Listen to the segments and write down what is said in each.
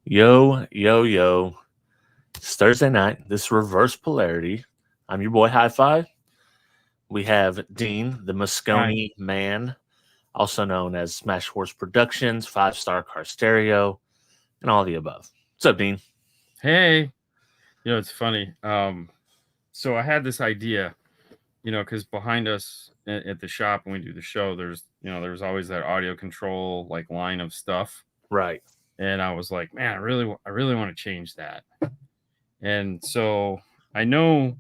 Yo, yo, yo. It's Thursday night. This is Reverse Polarity. I'm your boy High Five. We have Dean, the Hi. Moscone man, also known as Smash Horse Productions, Five Star Car Stereo, and all the above. What's up, Dean? Hey. It's funny. So I had this idea, because behind us at the shop when we do the show, there's always that audio control like line of stuff. Right. And I was like, man, I really want to change that. And so I know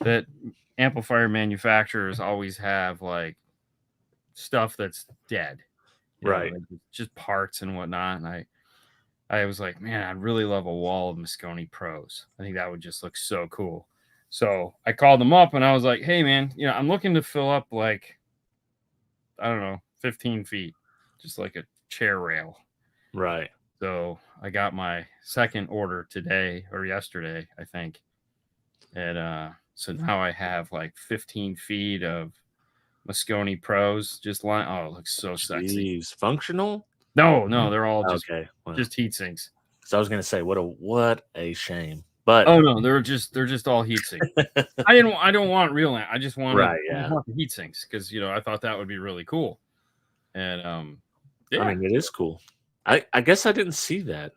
that amplifier manufacturers always have like stuff that's dead, Right. like just parts and whatnot. And I was like, man, I'd really love a wall of Moscone Pros. I think that would just look so cool. So I called them up and I was like, hey, man, I'm looking to fill up like, I don't know, 15 feet, just like a chair rail. Right. So I got my second order today or yesterday, I think. And so now I have like 15 feet of Moscone Pros just line. Oh, it looks so sexy. Jeez. Functional? No, they're all Okay. Well, just heat sinks. so I was gonna say, what a shame. But Oh no, they're just all heat sinks. I don't want real amp. I just right, yeah. want the heat sinks because I thought that would be really cool. And I yeah. mean it is cool. I guess I didn't see that.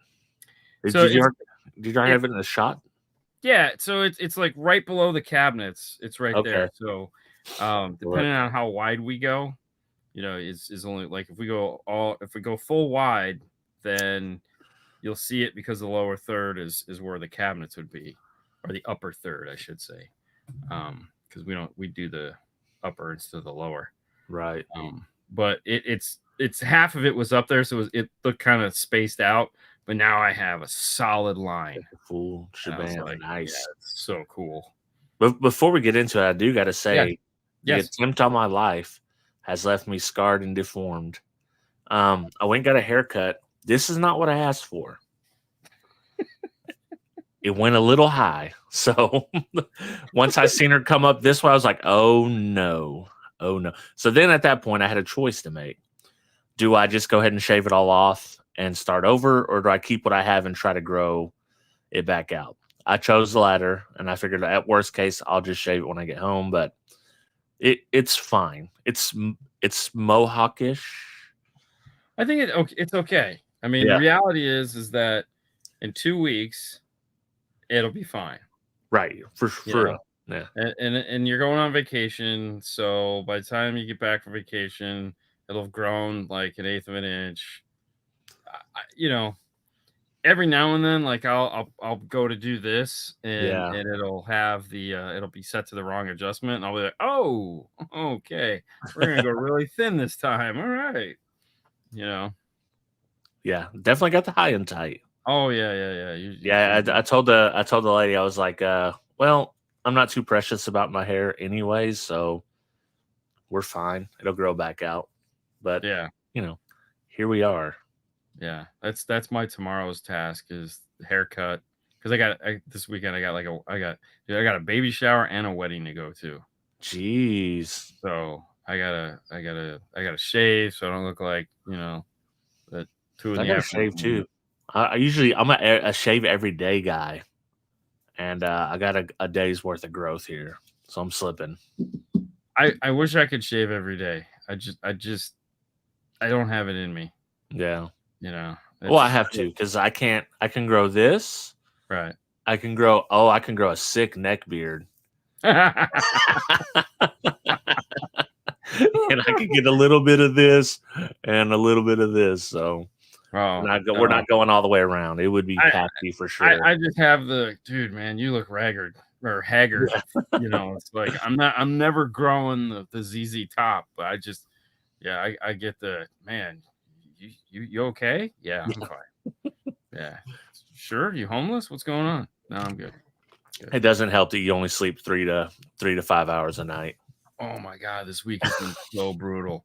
Did, So did you already, did you already it have it in a shot? yeah, so it's like right below the cabinets. It's right Okay. there. So Look. depending on how wide we go, is only like if we go full wide, then you'll see it because the lower third is where the cabinets would be, or the upper third, I should say. Because we do the upper instead of the lower. Right. But it's half of it was up there, so it looked kind of spaced out. But now I have a solid line. Full And I was shebang. like, yeah, Nice. it's so cool. But before we get into it, I do got to Yeah. say the Yes. attempt on my life has left me scarred and deformed. I went and got a haircut. This is not what I asked for. It went a little high. So once I seen her come up this way, I was like, oh no. Oh no. So then at that point, I had a choice to make. Do I just go ahead and shave it all off and start over, or do I keep what I have and try to grow it back out? I chose the latter, and I figured at worst case I'll just shave it when I get home. But it's fine. It's mohawkish. I think it's okay. I mean, the Yeah. reality is that in 2 weeks it'll be fine. Right. For You for know, real. Yeah. and you're going on vacation, so by the time you get back from vacation, it'll have grown like an eighth of an inch. You know, every now and then, like I'll go to do this, and Yeah. it'll have it'll be set to the wrong adjustment, and I'll be like, oh, okay, we're gonna go really thin this time. All right, you know. Yeah. Definitely got the high and tight. Oh yeah. Yeah. I told the lady, I was like, well, I'm not too precious about my hair anyways, so we're fine. It'll grow back out. But Yeah. you know, here we are. Yeah, that's my tomorrow's task is the haircut because this weekend I got a baby shower and a wedding to go to. Jeez. So I gotta shave so I don't look like at two in I the gotta shave afternoon. too. I'm a shave every day guy, and I got a day's worth of growth here, so I'm slipping. I wish I could shave every day. I don't have it in me. Yeah. You know, Well, I it's have to because I can't. I can grow this. right. I can grow. Oh, I can grow a sick neck beard, and I can get a little bit of this and a little bit of this. So Oh we're no. not going all the way around. It would be patchy for sure. I just have the dude, man. You look haggard. Yeah. It's like I'm never growing the ZZ top, but yeah, I get the man. You okay? Yeah, I'm fine. Yeah, sure. You homeless? What's going on? No, I'm good. It doesn't help that you only sleep 3 to 5 hours a night. Oh my god, this week has been so brutal,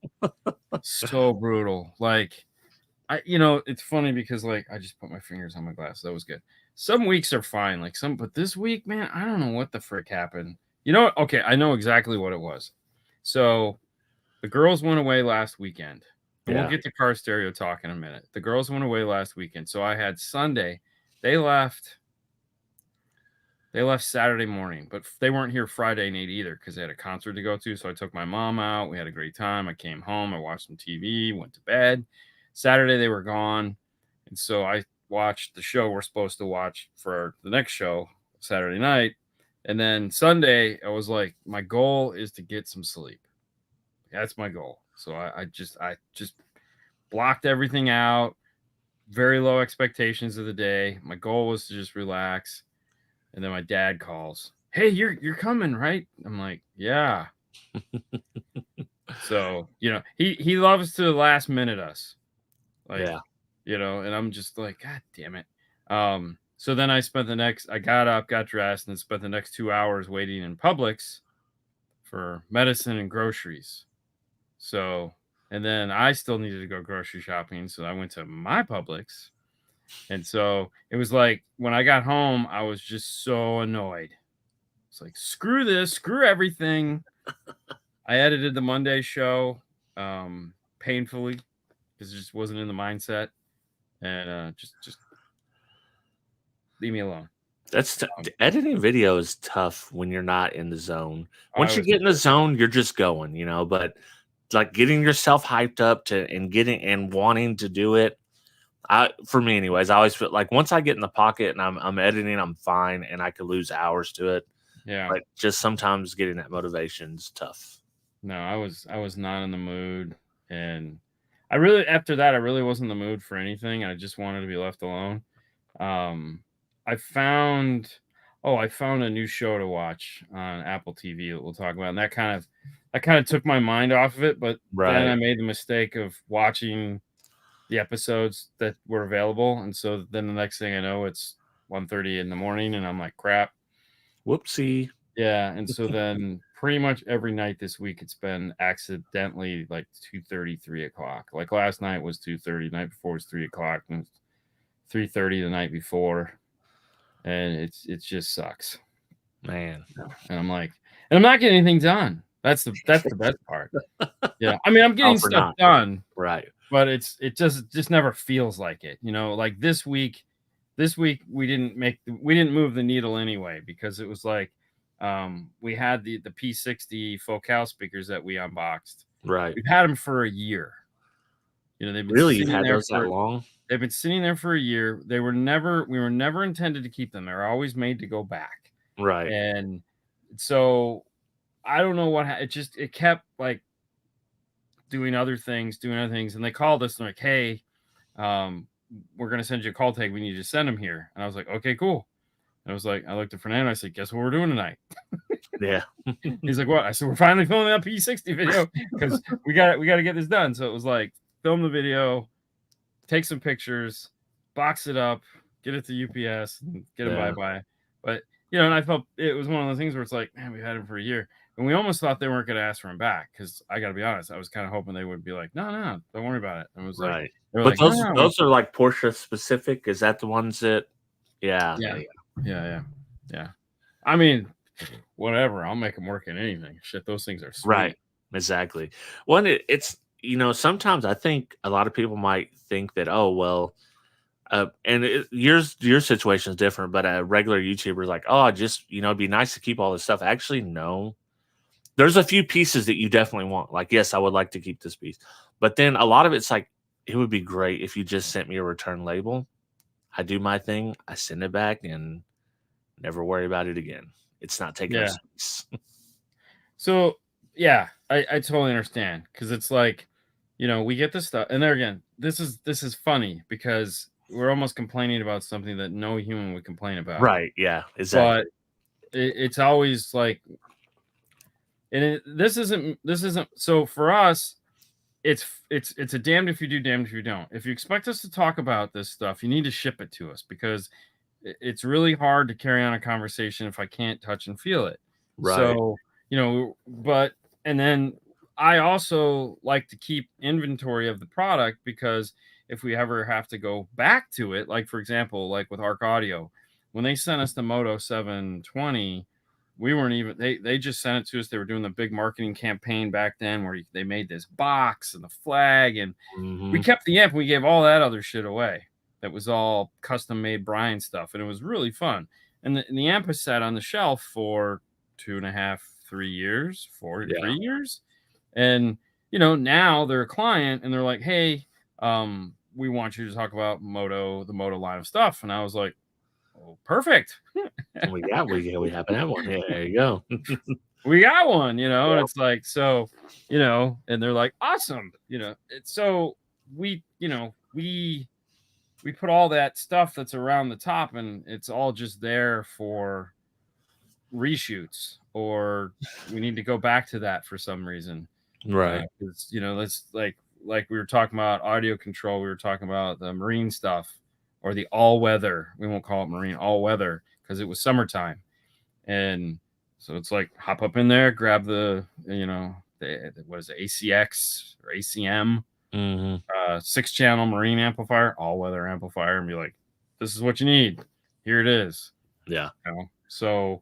so brutal. Like it's funny because like I just put my fingers on my glass. That was good. Some weeks are fine, but this week, man, I don't know what the frick happened. You know what? Okay, I know exactly what it was. So the girls went away last weekend. And we'll Yeah. get to car stereo talk in a minute. The girls went away last weekend, so I had Sunday. They left Saturday morning, but they weren't here Friday night either because they had a concert to go to. So I took my mom out. We had a great time. I came home. I watched some TV, went to bed. Saturday, they were gone. And so I watched the show we're supposed to watch for the next show Saturday night. And then Sunday, I was like, my goal is to get some sleep. That's my goal. So I just blocked everything out. Very low expectations of the day. My goal was to just relax. And then my dad calls. Hey, you're coming, right? I'm like, yeah. So, he loves to last minute us. Like, Yeah. and I'm just like, God damn it. So then I got up, got dressed, and spent the next 2 hours waiting in Publix for medicine and groceries. So, and then I still needed to go grocery shopping. So I went to my Publix. And so it was like when I got home, I was just so annoyed. It's like, screw this, screw everything. I edited the Monday show painfully because it just wasn't in the mindset. And just leave me alone. That's editing video is tough when you're not in the zone. Once you was get in the zone, you're just going, but like getting yourself hyped up to and getting and wanting to do it. For me anyways, I always feel like once I get in the pocket and I'm editing, I'm fine and I could lose hours to it. Yeah. But just sometimes getting that motivation's tough. No, I was not in the mood. And after that, I really wasn't in the mood for anything. I just wanted to be left alone. I found a new show to watch on Apple TV that we'll talk about. And that kind of took my mind off of it. But then I made the mistake of watching the episodes that were available. And so then the next thing I know, it's 1:30 in the morning and I'm like, crap. Whoopsie. Yeah. And so then pretty much every night this week, it's been accidentally like 2:30, 3 o'clock. Like last night was 2:30, the night before was 3 o'clock, and 3:30 the night before. And it just sucks, man. And I'm like, and I'm not getting anything done. That's the best part. Yeah. I mean, I'm getting stuff done. Right. But it just never feels like it. Like this week we didn't move the needle anyway, because it was like we had the P60 Focal speakers that we unboxed. Right. We've had them for a year. They've been really you've had those that long? They've been sitting there for a year. We were never intended to keep them. They're always made to go back. Right. And so I don't know what it kept like doing other things, and they called us and like, hey, we're gonna send you a call tag. We need you to send them here. And I was like, okay, cool. And I was like, I looked at Fernando. I said, guess what we're doing tonight? Yeah. He's like, what? I said, we're finally filming that P60 video because we got to get this done. So it was like, film the video, take some pictures, box it up, get it to UPS, and get it bye. But and I felt it was one of the things where it's like, man, we had him for a year. And we almost thought they weren't going to ask for him back, because I got to be honest, I was kind of hoping they would be like, no, don't worry about it. And it was right. Like, but those are like Porsche specific. Is that the ones that? Yeah. I mean, whatever. I'll make them work in anything. Shit, those things are sweet. Right. Exactly. Well, it's sometimes I think a lot of people might think that, oh well, and your situation is different, but a regular YouTuber is like, oh, just it'd be nice to keep all this stuff. Actually, no. There's a few pieces that you definitely want. Like, yes, I would like to keep this piece. But then a lot of it's like, it would be great if you just sent me a return label. I do my thing. I send it back and never worry about it again. It's not taking up space. So, yeah, I totally understand. Because it's like, we get this stuff. And there again, this is funny because we're almost complaining about something that no human would complain about. Right. Yeah, exactly. But it's always like, and this isn't so for us, it's a damned if you do, damned if you don't. If you expect us to talk about this stuff, you need to ship it to us, because it's really hard to carry on a conversation if I can't touch and feel it. Right. So, and then I also like to keep inventory of the product, because if we ever have to go back to it, like for example, like with Arc Audio, when they sent us the Moto 720, we weren't even, they just sent it to us. They were doing the big marketing campaign back then where they made this box and the flag, and we kept the amp. We gave all that other shit away. That was all custom made Brian stuff, and it was really fun. And the amp has sat on the shelf for 2.5, 3 years, 3 years. And, you know, now they're a client and they're like, hey, we want you to talk about the Moto line of stuff. And I was like, oh, perfect. we happen to have one. Yeah, there you go. We got one, you know, and it's like, so, you know, and they're like, awesome, you know. It's so we, you know, we put all that stuff that's around the top, and it's all just there for reshoots, or we need to go back to that for some reason, right? You know, let's like we were talking about audio control, we were talking about the marine stuff, or the all weather. We won't call it marine, all weather, because it was summertime, and so it's like hop up in there, grab the, you know, what is it, ACX or ACM, 6-channel marine amplifier, all weather amplifier, and be like, this is what you need. Here it is. Yeah. You know? So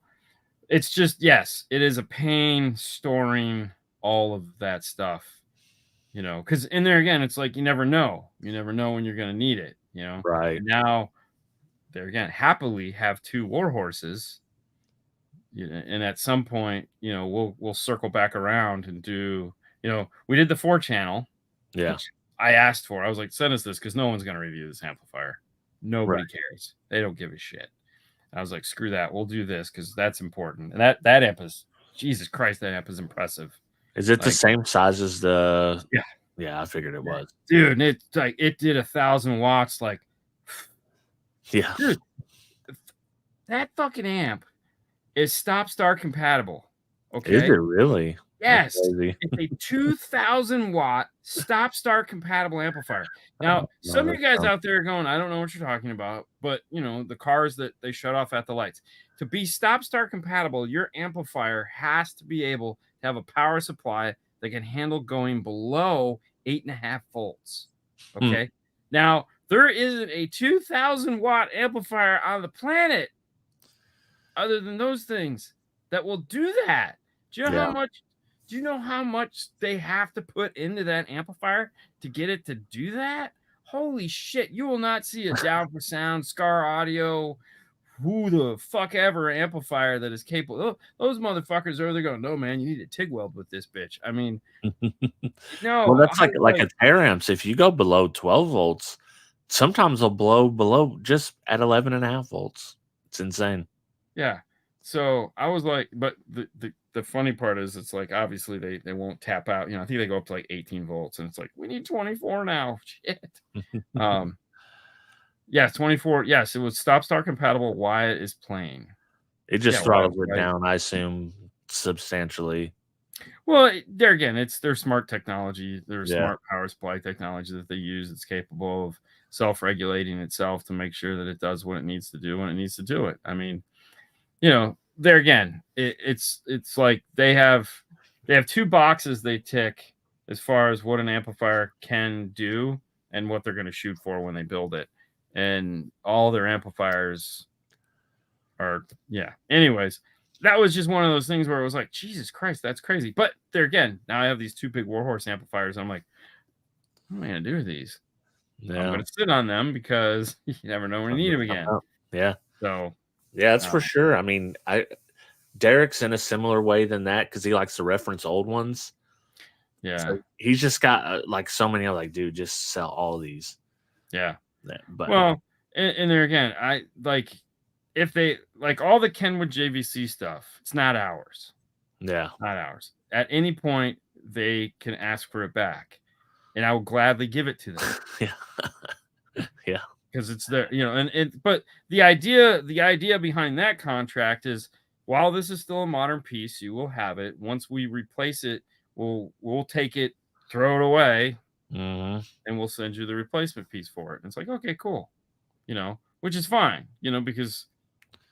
it's just, yes, it is a pain storing all of that stuff, you know, because in there again, it's like you never know when you're going to need it, you know. Right. And now, there again, happily have 2 war horses. And at some point, you know, we'll circle back around and do, you know, we did the 4-channel. Yeah. Which I asked for. I was like, send us this, because no one's going to review this amplifier. Nobody cares. They don't give a shit. I was like, screw that. We'll do this because that's important. And that amp is, Jesus Christ, that amp is impressive. Is it the same size as the? Yeah. Yeah, I figured it was. Dude, and it's like, it did 1,000 watts. Like, yeah. Dude, that fucking amp is stop-start compatible. Okay. Is it really? Yes. It's a 2,000 watt stop-start compatible amplifier. Now, some of you guys out there are going, I don't know what you're talking about, but you know, the cars that they shut off at the lights. To be stop-start compatible, your amplifier has to be able to have a power supply that can handle going below 8.5 volts. Okay. Now, there isn't a 2,000 watt amplifier on the planet other than those things that will do that. Do you know how much? Do you know how much they have to put into that amplifier to get it to do that? Holy shit! You will not see a Down for Sound, Scar Audio, who the fuck ever amplifier that is capable. Those motherfuckers are, they're going, no man, you need a TIG weld with this bitch. I mean, no. Well, that's like a tear amps. If you go below 12 volts, sometimes they'll blow below just at 11.5 volts. It's insane. Yeah. So I was like, but the funny part is, it's like, obviously they won't tap out. You know, I think they go up to like 18 volts, and it's like, we need 24 now. Shit. Yeah, 24. Yes, it was stop-start compatible. Wyatt is playing. It just throttles it down, I assume, substantially. Well, there again, it's their smart technology, their smart power supply technology that they use. It's capable of self-regulating itself to make sure that it does what it needs to do when it needs to do it. I mean, you know, there again, it's like they have 2 boxes they tick as far as what an amplifier can do and what they're going to shoot for when they build it. And all their amplifiers are, anyways, that was just one of those things where it was like, Jesus Christ, that's crazy. But there again, now I have these 2 big Warhorse amplifiers. I'm like, what am I going to do with these? Yeah. I'm going to sit on them because you never know when you need them again. Yeah. So, yeah, that's for sure. I mean, Derek's in a similar way than that because he likes to reference old ones. Yeah. So he's just got like so many. I'm like, dude, just sell all these. Yeah. But well, and there again, I like, if they like all the Kenwood JVC stuff, it's not ours. Yeah. Not ours. At any point, they can ask for it back, and I will gladly give it to them. Yeah. Because it's there, you know, but the idea behind that contract is, while this is still a modern piece, you will have it. Once we replace it, we'll take it, throw it away, and we'll send you the replacement piece for it. And it's like, okay, cool, you know, which is fine, you know, because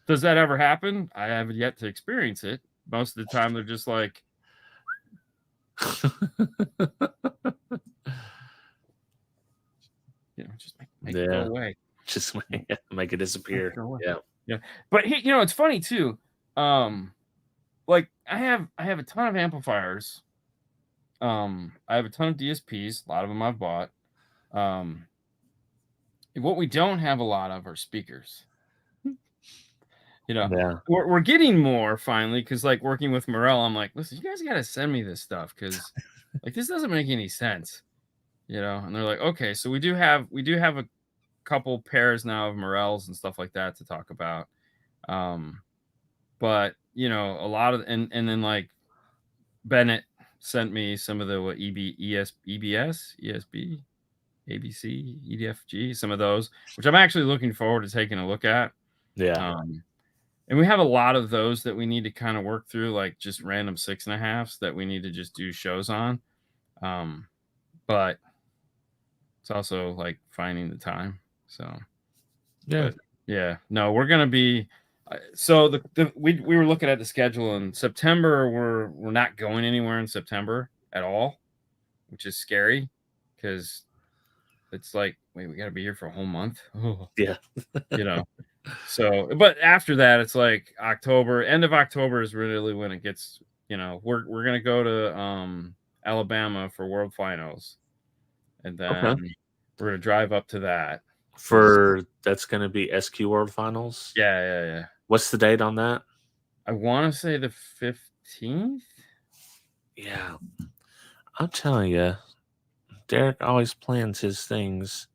does that ever happen? I haven't yet to experience it. Most of the time, they're just like, you know, just make it go away. Just make it disappear. Yeah. But you know, it's funny too. like I have a ton of amplifiers. I have a ton of DSPs. A lot of them I've bought. What we don't have a lot of are speakers. Yeah. We're getting more finally, because like working with Morel, I'm like, listen, you guys got to send me this stuff, because like this doesn't make any sense, And they're like, okay, so we do have a couple pairs now of Morels and stuff like that to talk about. But a lot of and then like Bennett sent me some of the EBS, ESB, ABC, EDFG, some of those, which I'm actually looking forward to taking a look at. Yeah. And we have a lot of those that we need to kind of work through, like just random 6.5s that we need to just do shows on. But it's also like finding the time. So, Yeah. but yeah, no, we're gonna be. So we were looking at the schedule in September. We're not going anywhere in September at all, which is scary, because it's like, wait, we got to be here for a whole month. Oh, Yeah. So, but after that, it's like October. End of October is really when it gets. We're gonna go to Alabama for World Finals, and then we're gonna drive up to that. That's going to be SQ World Finals. Yeah. What's the date on that? I want to say the 15th. Yeah, I'm telling you, Derek always plans his things.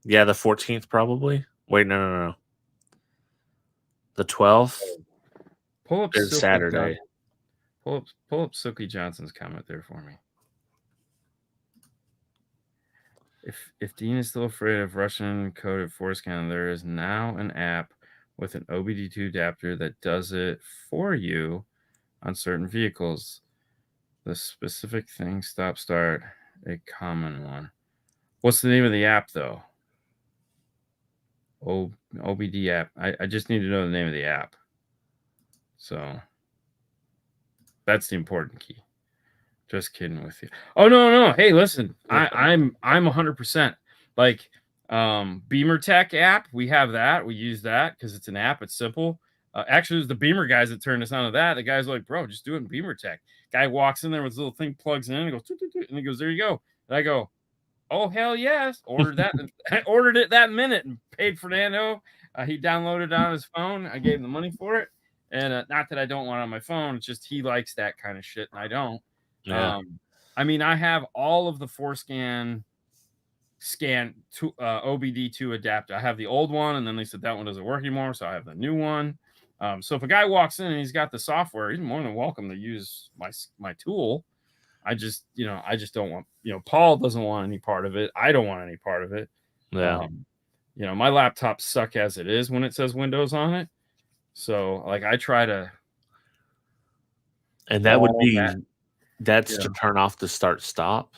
Yeah, the 14th probably. Wait, no. The 12th Pull up is Saturday. Pull up Silky Johnson's comment there for me. If Dean is still afraid of Russian coded Forscan, there is now an app with an OBD2 adapter that does it for you on certain vehicles. The specific thing, stop start, a common one. What's the name of the app though? OBD app. I just need to know the name of the app. So that's the important key. Just kidding with you. Oh no. Hey, listen, I'm 100%. Like Beamer Tech app, we have that. We use that because it's an app. It's simple. Actually, it was the Beamer guys that turned us on to that. The guys like, bro, just do it in Beamer Tech. Guy walks in there with his little thing, plugs in, and goes, and he goes, there you go. And I go, oh hell yes, ordered that. I ordered it that minute and paid Fernando. He downloaded it on his phone. I gave him the money for it. And not that I don't want it on my phone. It's just he likes that kind of shit and I don't. Yeah. I mean, I have all of the Forscan OBD2 adapter. I have the old one, and then they said that one doesn't work anymore, so I have the new one. So if a guy walks in and he's got the software, he's more than welcome to use my tool. I just don't want, Paul doesn't want any part of it. I don't want any part of it. Yeah. My laptops suck as it is when it says Windows on it. So like I try to. And that would be that's to turn off the start stop.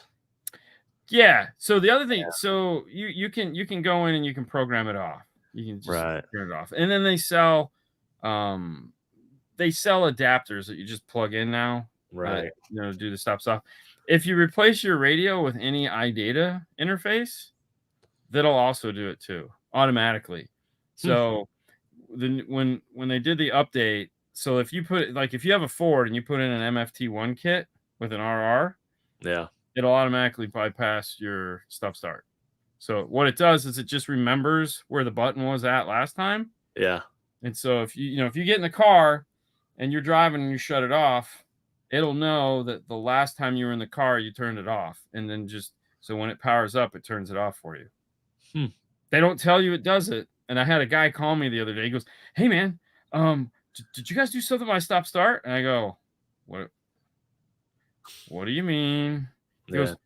Yeah. So the other thing, so you can go in and you can program it off. You can just turn it off. And then they sell adapters that you just plug in now. Right. Do the stop stop. If you replace your radio with any iData interface, that'll also do it too automatically. So when they did the update, so if you have a Ford and you put in an MFT1 kit with an RR, it'll automatically bypass your stop start. So what it does is it just remembers where the button was at last time. Yeah. And so if you get in the car and you're driving and you shut it off, it'll know that the last time you were in the car, you turned it off. And then so when it powers up, it turns it off for you. They don't tell you it does it. And I had a guy call me the other day. He goes, hey man, did you guys do something with my stop start? And I go, what do you mean? He goes,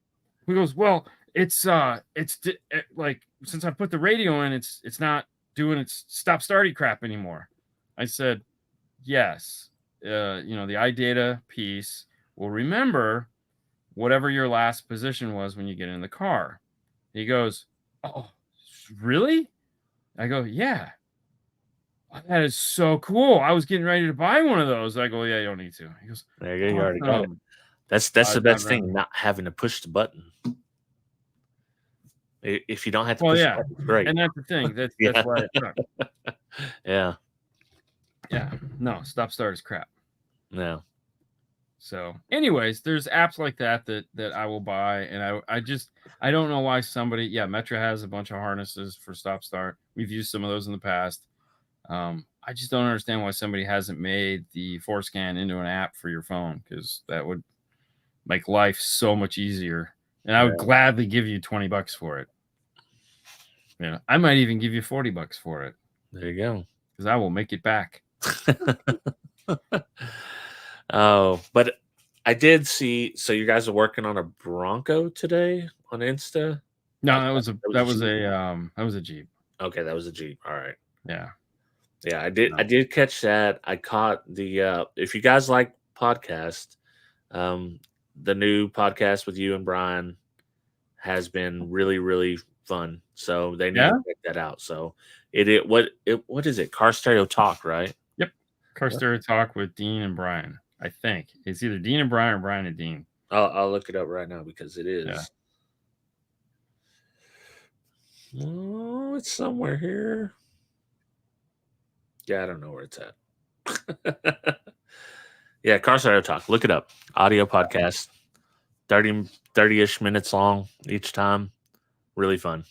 well, it's like since I put the radio in, it's not doing its stop starty crap anymore. I said, yes. The iData piece will remember whatever your last position was when you get in the car. He goes, oh, really? I go, yeah. That is so cool. I was getting ready to buy one of those. I go, yeah, you don't need to. He goes, there you go. You already got it. That's the best thing, not having to push the button. If you don't have to push the button, great. And that's the thing. That's why it sucks. Yeah. Yeah. No, stop start is crap. Yeah. So, anyways, there's apps like that I will buy, and I don't know why somebody. Yeah, Metra has a bunch of harnesses for stop start. We've used some of those in the past. I just don't understand why somebody hasn't made the Forscan into an app for your phone, because that would make life so much easier. And I would gladly give you $20 for it. Yeah, I might even give you $40 for it. There you go. Because I will make it back. Oh, but I did see. So you guys are working on a Bronco today on Insta? No, that was a Jeep. Okay, that was a Jeep. All right. Yeah. Yeah, I did catch that. I caught the if you guys like podcast, the new podcast with you and Brian has been really, really fun. So they need to check that out. So what is it? Car Stereo Talk, right? Yep. Car Stereo Talk with Dean and Brian. I think it's either Dean and Brian or Brian and Dean. I'll look it up right now because it is. Yeah. Oh, it's somewhere here. Yeah, I don't know where it's at. Yeah, Car Stereo Talk. Look it up. Audio podcast. 30-ish minutes long each time. Really fun.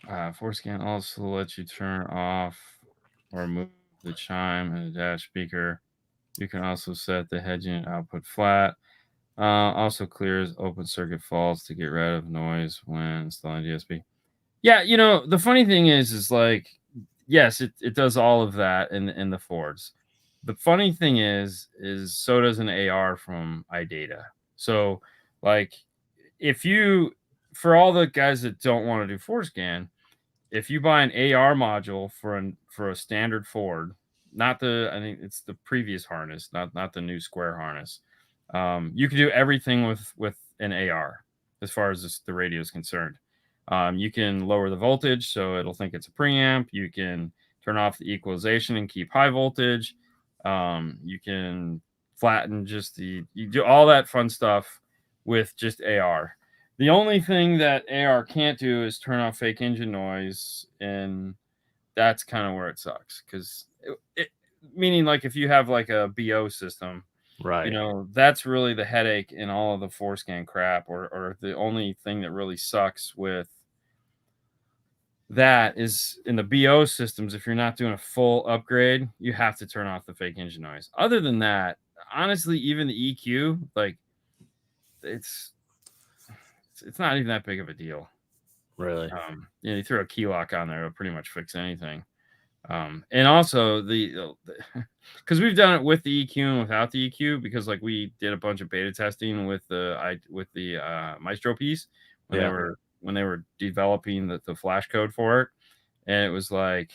Forscan also lets you turn off or move the chime and the dash speaker. You can also set the head unit output flat. Also clears open circuit faults to get rid of noise when installing DSP. Yeah, the funny thing is like, yes, it does all of that in the Fords. The funny thing is so does an AR from iData. So, like, for all the guys that don't want to do Forscan, if you buy an AR module for a standard Ford, I think it's the previous harness, not the new square harness, you can do everything with an AR as far as the radio is concerned. You can lower the voltage so it'll think it's a preamp. You can turn off the equalization and keep high voltage. You can flatten you do all that fun stuff with just AR. The only thing that AR can't do is turn off fake engine noise, and that's kind of where it sucks. Because meaning, like, if you have like a BO system, right? That's really the headache in all of the Forscan crap, or the only thing that really sucks with that is in the BO systems. If you're not doing a full upgrade, you have to turn off the fake engine noise. Other than that, honestly, even the EQ, like, it's not even that big of a deal. Really? You throw a key lock on there, it'll pretty much fix anything. And also because we've done it with the EQ and without the EQ, because like we did a bunch of beta testing with the Maestro piece when they were developing the flash code for it, and it was like,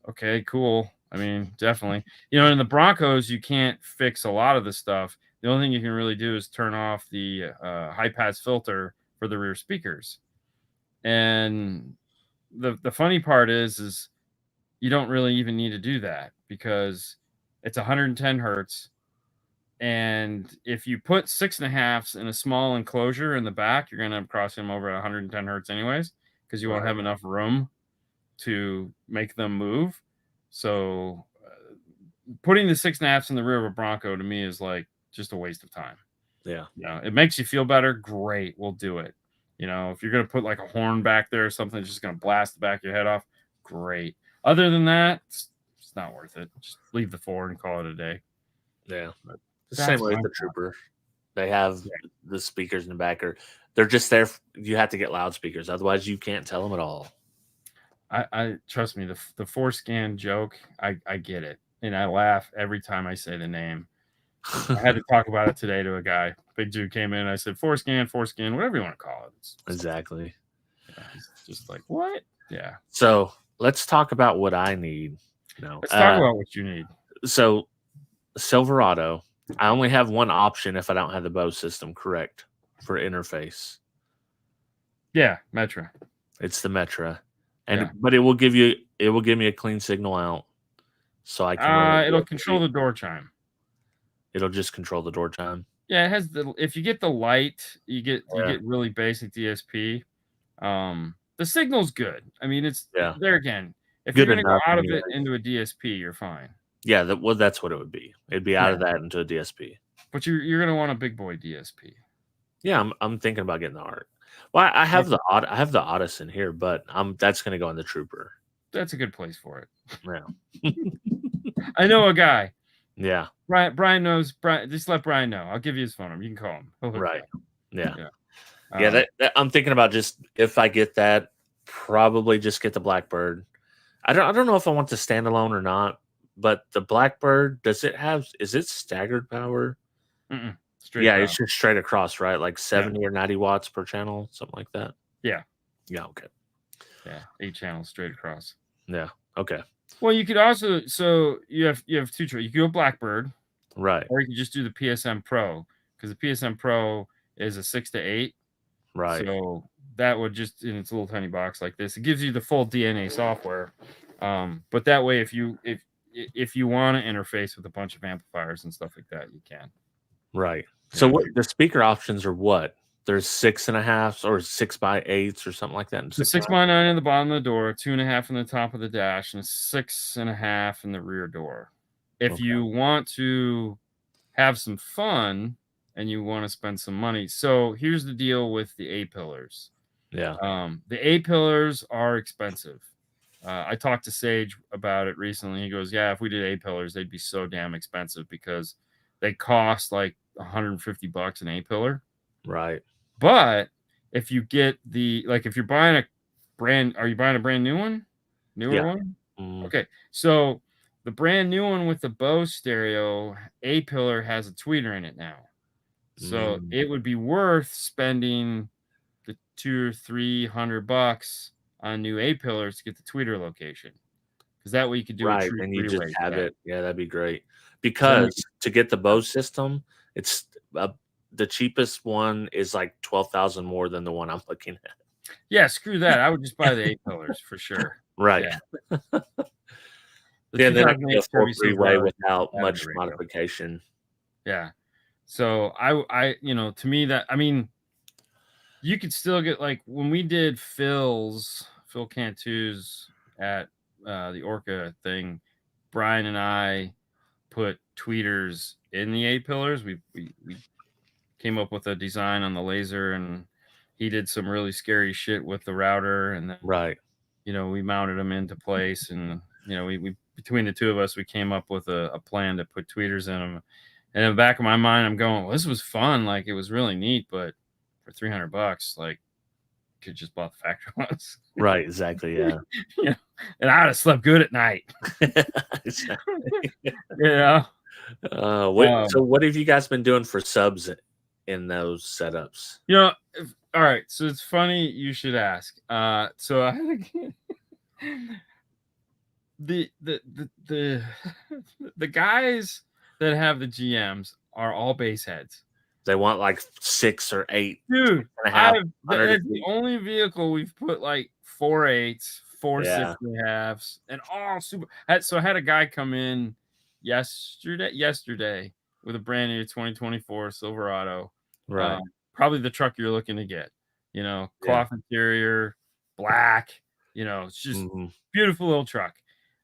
okay, cool. I mean, definitely. In the Broncos, you can't fix a lot of the stuff. The only thing you can really do is turn off the high pass filter for the rear speakers. And the funny part is you don't really even need to do that, because it's 110 hertz. And if you put 6.5s in a small enclosure in the back, you're going to cross them over at 110 hertz anyways, because you won't have enough room to make them move. So putting the 6.5s in the rear of a Bronco to me is like just a waste of time. Yeah. It makes you feel better. Great. We'll do it. If you're going to put like a horn back there or something that's just going to blast the back of your head off, great. Other than that, it's not worth it. Just leave the Ford and call it a day. Yeah. The same way with the Trooper. They have the speakers in the back, or they're just there. You have to get loudspeakers. Otherwise, you can't tell them at all. I trust me, the Forscan joke, I get it. And I laugh every time I say the name. I had to talk about it today to a guy. Big Jew came in and I said, Forscan, whatever you want to call it. Exactly. He's just like, what? Yeah. So let's talk about what I need. Let's talk about what you need. So Silverado, I only have one option if I don't have the Bose system, correct, for interface. Yeah, Metra. It's the Metra. But it will give me a clean signal out. So I can it'll control the door chime. It'll just control the door chime. Yeah, it has if you get the light, you get really basic DSP. The signal's good. I mean, it's there again. If Good you're gonna go enough out of anyway. it into a DSP, you're fine. Yeah, that's what it would be. It'd be out Yeah. of that into a DSP. But you're gonna want a big boy DSP. Yeah, I'm thinking about getting the art. Well, I have the Otis in here, but that's gonna go in the Trooper. That's a good place for it. Yeah. I know a guy. Yeah. Brian knows. Brian, just let Brian know. I'll give you his phone number. You can call him. He'll hook you Right. up. Yeah. Yeah. Yeah, that I'm thinking about just if I get that, probably just get the Blackbird. I don't know if I want the standalone or not, but the Blackbird, is it staggered power? Straight Yeah, power. it's just straight across, right? Like 70 or 90 watts per channel, something like that. Yeah. Yeah, okay. Yeah, 8 channels straight across. Yeah, okay. Well, you could also you have 2 choices. You could go Blackbird, right? Or you could just do the PSM Pro because the PSM Pro is a 6 to 8. Right. So that would just in its little tiny box like this. It gives you the full DNA software. But that way, if you want to interface with a bunch of amplifiers and stuff like that, you can. Right. So what the speaker options are what? There's 6.5 or 6x8s or something like that. So 6x9 in the bottom of the door, 2.5 in the top of the dash, and 6.5 in the rear door. If you want to have some fun and you want to spend some money, so here's the deal with the A pillars. Yeah. The A pillars are expensive. I talked to Sage about it recently. He goes, "Yeah, if we did A pillars, they'd be so damn expensive because they cost like $150 an A pillar." Right. But if you get if you're buying are you buying a brand new one? Newer one? Okay. So the brand new one with the Bose stereo A pillar has a tweeter in it now. So it would be worth spending the $200 or $300 on new A pillars to get the tweeter location. Because that way you could do a true and you just have it. Yeah, that'd be great. Because to get the Bose system, it's the cheapest one is like 12,000 more than the one I'm looking at. Yeah, screw that. I would just buy the 8 pillars for sure. Right. Yeah. Then I can go for freeway without much modification. Yeah. So I to me that you could still get like when we did Phil Cantu's at the Orca thing, Brian and I put tweeters in the A pillars. We came up with a design on the laser, and he did some really scary shit with the router, and then we mounted them into place, and we between the two of us we came up with a plan to put tweeters in them. And in the back of my mind, I'm going, well, this was fun, like it was really neat, but for $300, like could just bought the factory ones. Right, exactly. Yeah. And I would have slept good at night. Yeah. So what have you guys been doing for subs in those setups? All right. So it's funny you should ask. So I had the guys that have the GMs are all bass heads. They want like 6 or 8. Dude, that's the only vehicle we've put like 4 8s, 4 6.5s, and all super. So I had a guy come in yesterday with a brand new 2024 Silverado. Right. Probably the truck you're looking to get. Cloth interior, black. It's just beautiful little truck.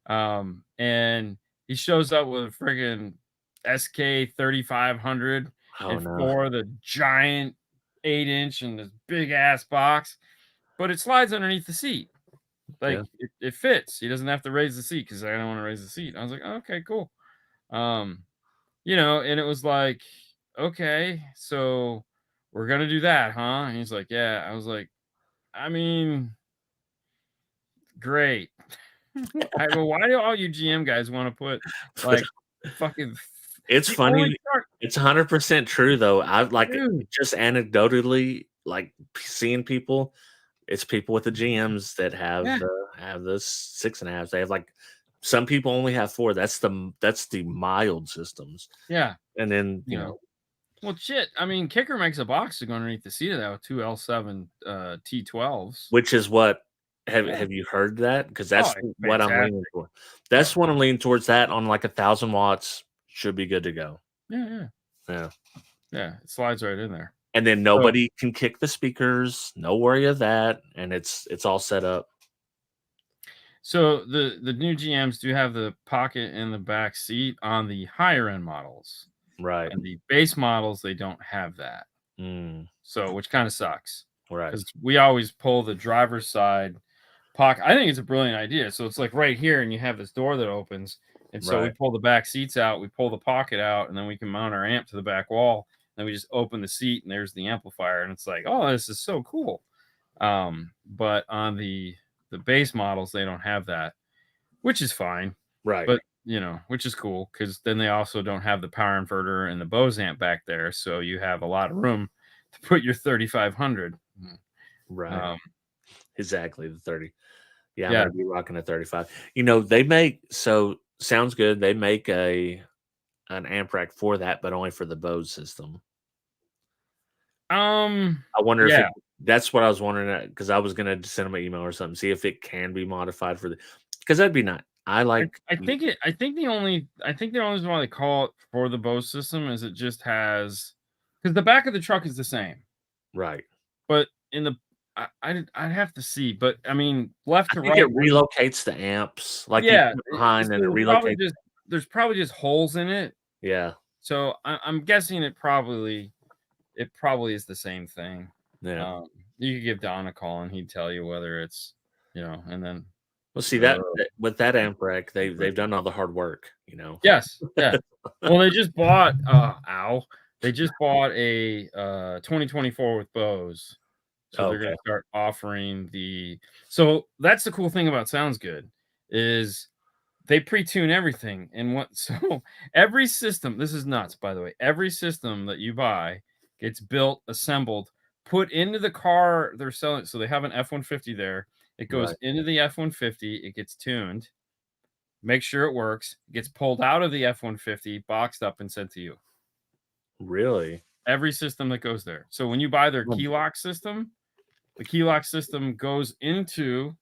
And he shows up with a friggin' SK 3500 for the giant 8-inch and this big ass box, but it slides underneath the seat. Like it fits. He doesn't have to raise the seat because I don't want to raise the seat. I was like, oh, okay, cool. And it was like, okay, so we're gonna do that, huh? And he's like, yeah. I was like, I mean, great. Well, why do all you GM guys want to put like fucking? It's funny. It's 100% true though. I've just anecdotally like seeing people. It's people with the GMs that have the 6.5s. They have like some people only have 4. That's the mild systems. Yeah, and then well, shit. I mean, Kicker makes a box to go underneath the seat of that with 2 L7 T12s, which is what. Have you heard that? Because that's what I'm leaning for. That's what I'm leaning towards. That on like 1,000 watts should be good to go. Yeah. It slides right in there. And then nobody can kick the speakers. No worry of that. And it's all set up. So the new GMs do have the pocket in the back seat on the higher end models. Right. And the base models, they don't have that. Mm, So, which kind of sucks right. because we always pull the driver's side pocket. I think it's a brilliant idea. So it's like right here, and you have this door that opens, and so we Right. pull the back seats out, we pull the pocket out, and then we can mount our amp to the back wall. Then we just open the seat, and there's the amplifier, and it's like, oh, this is so cool. But on the base models, they don't have that, which is fine. Right. But which is cool because then they also don't have the power inverter and the Bose amp back there, so you have a lot of room to put your 3500. Right. Exactly, the 30. Yeah, I'm Yeah. gonna be rocking a 35. They make sounds good. They make an amp rack for that, but only for the Bose system. I wonder if Yeah. that's what I was wondering because I was gonna send them an email or something, see if it can be modified because that'd be nice. I think the only reason why they call it for the Bose system is it just has because the back of the truck is the same, Right. but in the I'd have to see, but I mean left I to think it right, relocates the amps, like you yeah, put it behind and it probably relocates. just there's probably just holes in it. Yeah. So I'm guessing it probably is the same thing. Yeah. Um, you could give Don a call and he'd tell you whether it's and then Well, see uh, with that amp rack, they've done all the hard work. yes, yeah. Well, they just bought they just bought a 2024 with Bose, so they're Okay. gonna start offering the. So that's the cool thing about Sounds Good is they pre-tune everything and what so every system, this is nuts by the way, every system that you buy gets built, assembled, put into the car they're selling. So they have an F-150 there. It goes Right. into the F-150, it gets tuned, make sure it works, it gets pulled out of the F-150, boxed up and sent to you. Really? Every system that goes there. So when you buy their Hmm. key lock system, the key lock system goes into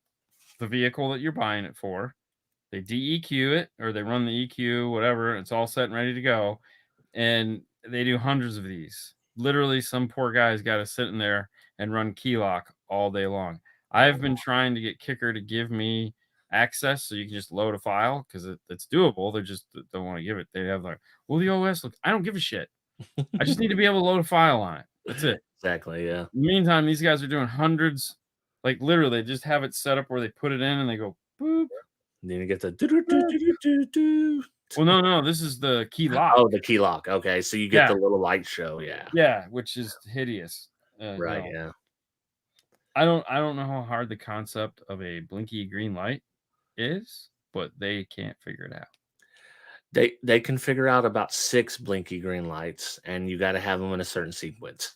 the vehicle that you're buying it for. They DEQ it or they run the EQ, whatever. It's all set and ready to go. And they do hundreds of these. Literally, some poor guy's got to sit in there and run key lock all day long. I've been trying to get Kicker to give me access so you can just load a file because it's doable. They just don't want to give it. They have like, well, the OS look. I don't give a shit. I just need to be able to load a file on it. That's it. Exactly. Yeah. In the meantime, these guys are doing hundreds. Like literally, they just have it set up where they put it in and they go boop. Then you get the do. Well, no, this is the key lock. Oh, the key lock. Okay, so you get Yeah, the little light show. Yeah. yeah, which is hideous. Right. Yeah. I don't know how hard the concept of a blinky green light is, but they can't figure it out. They can figure out about 6 blinky green lights, and you got to have them in a certain sequence.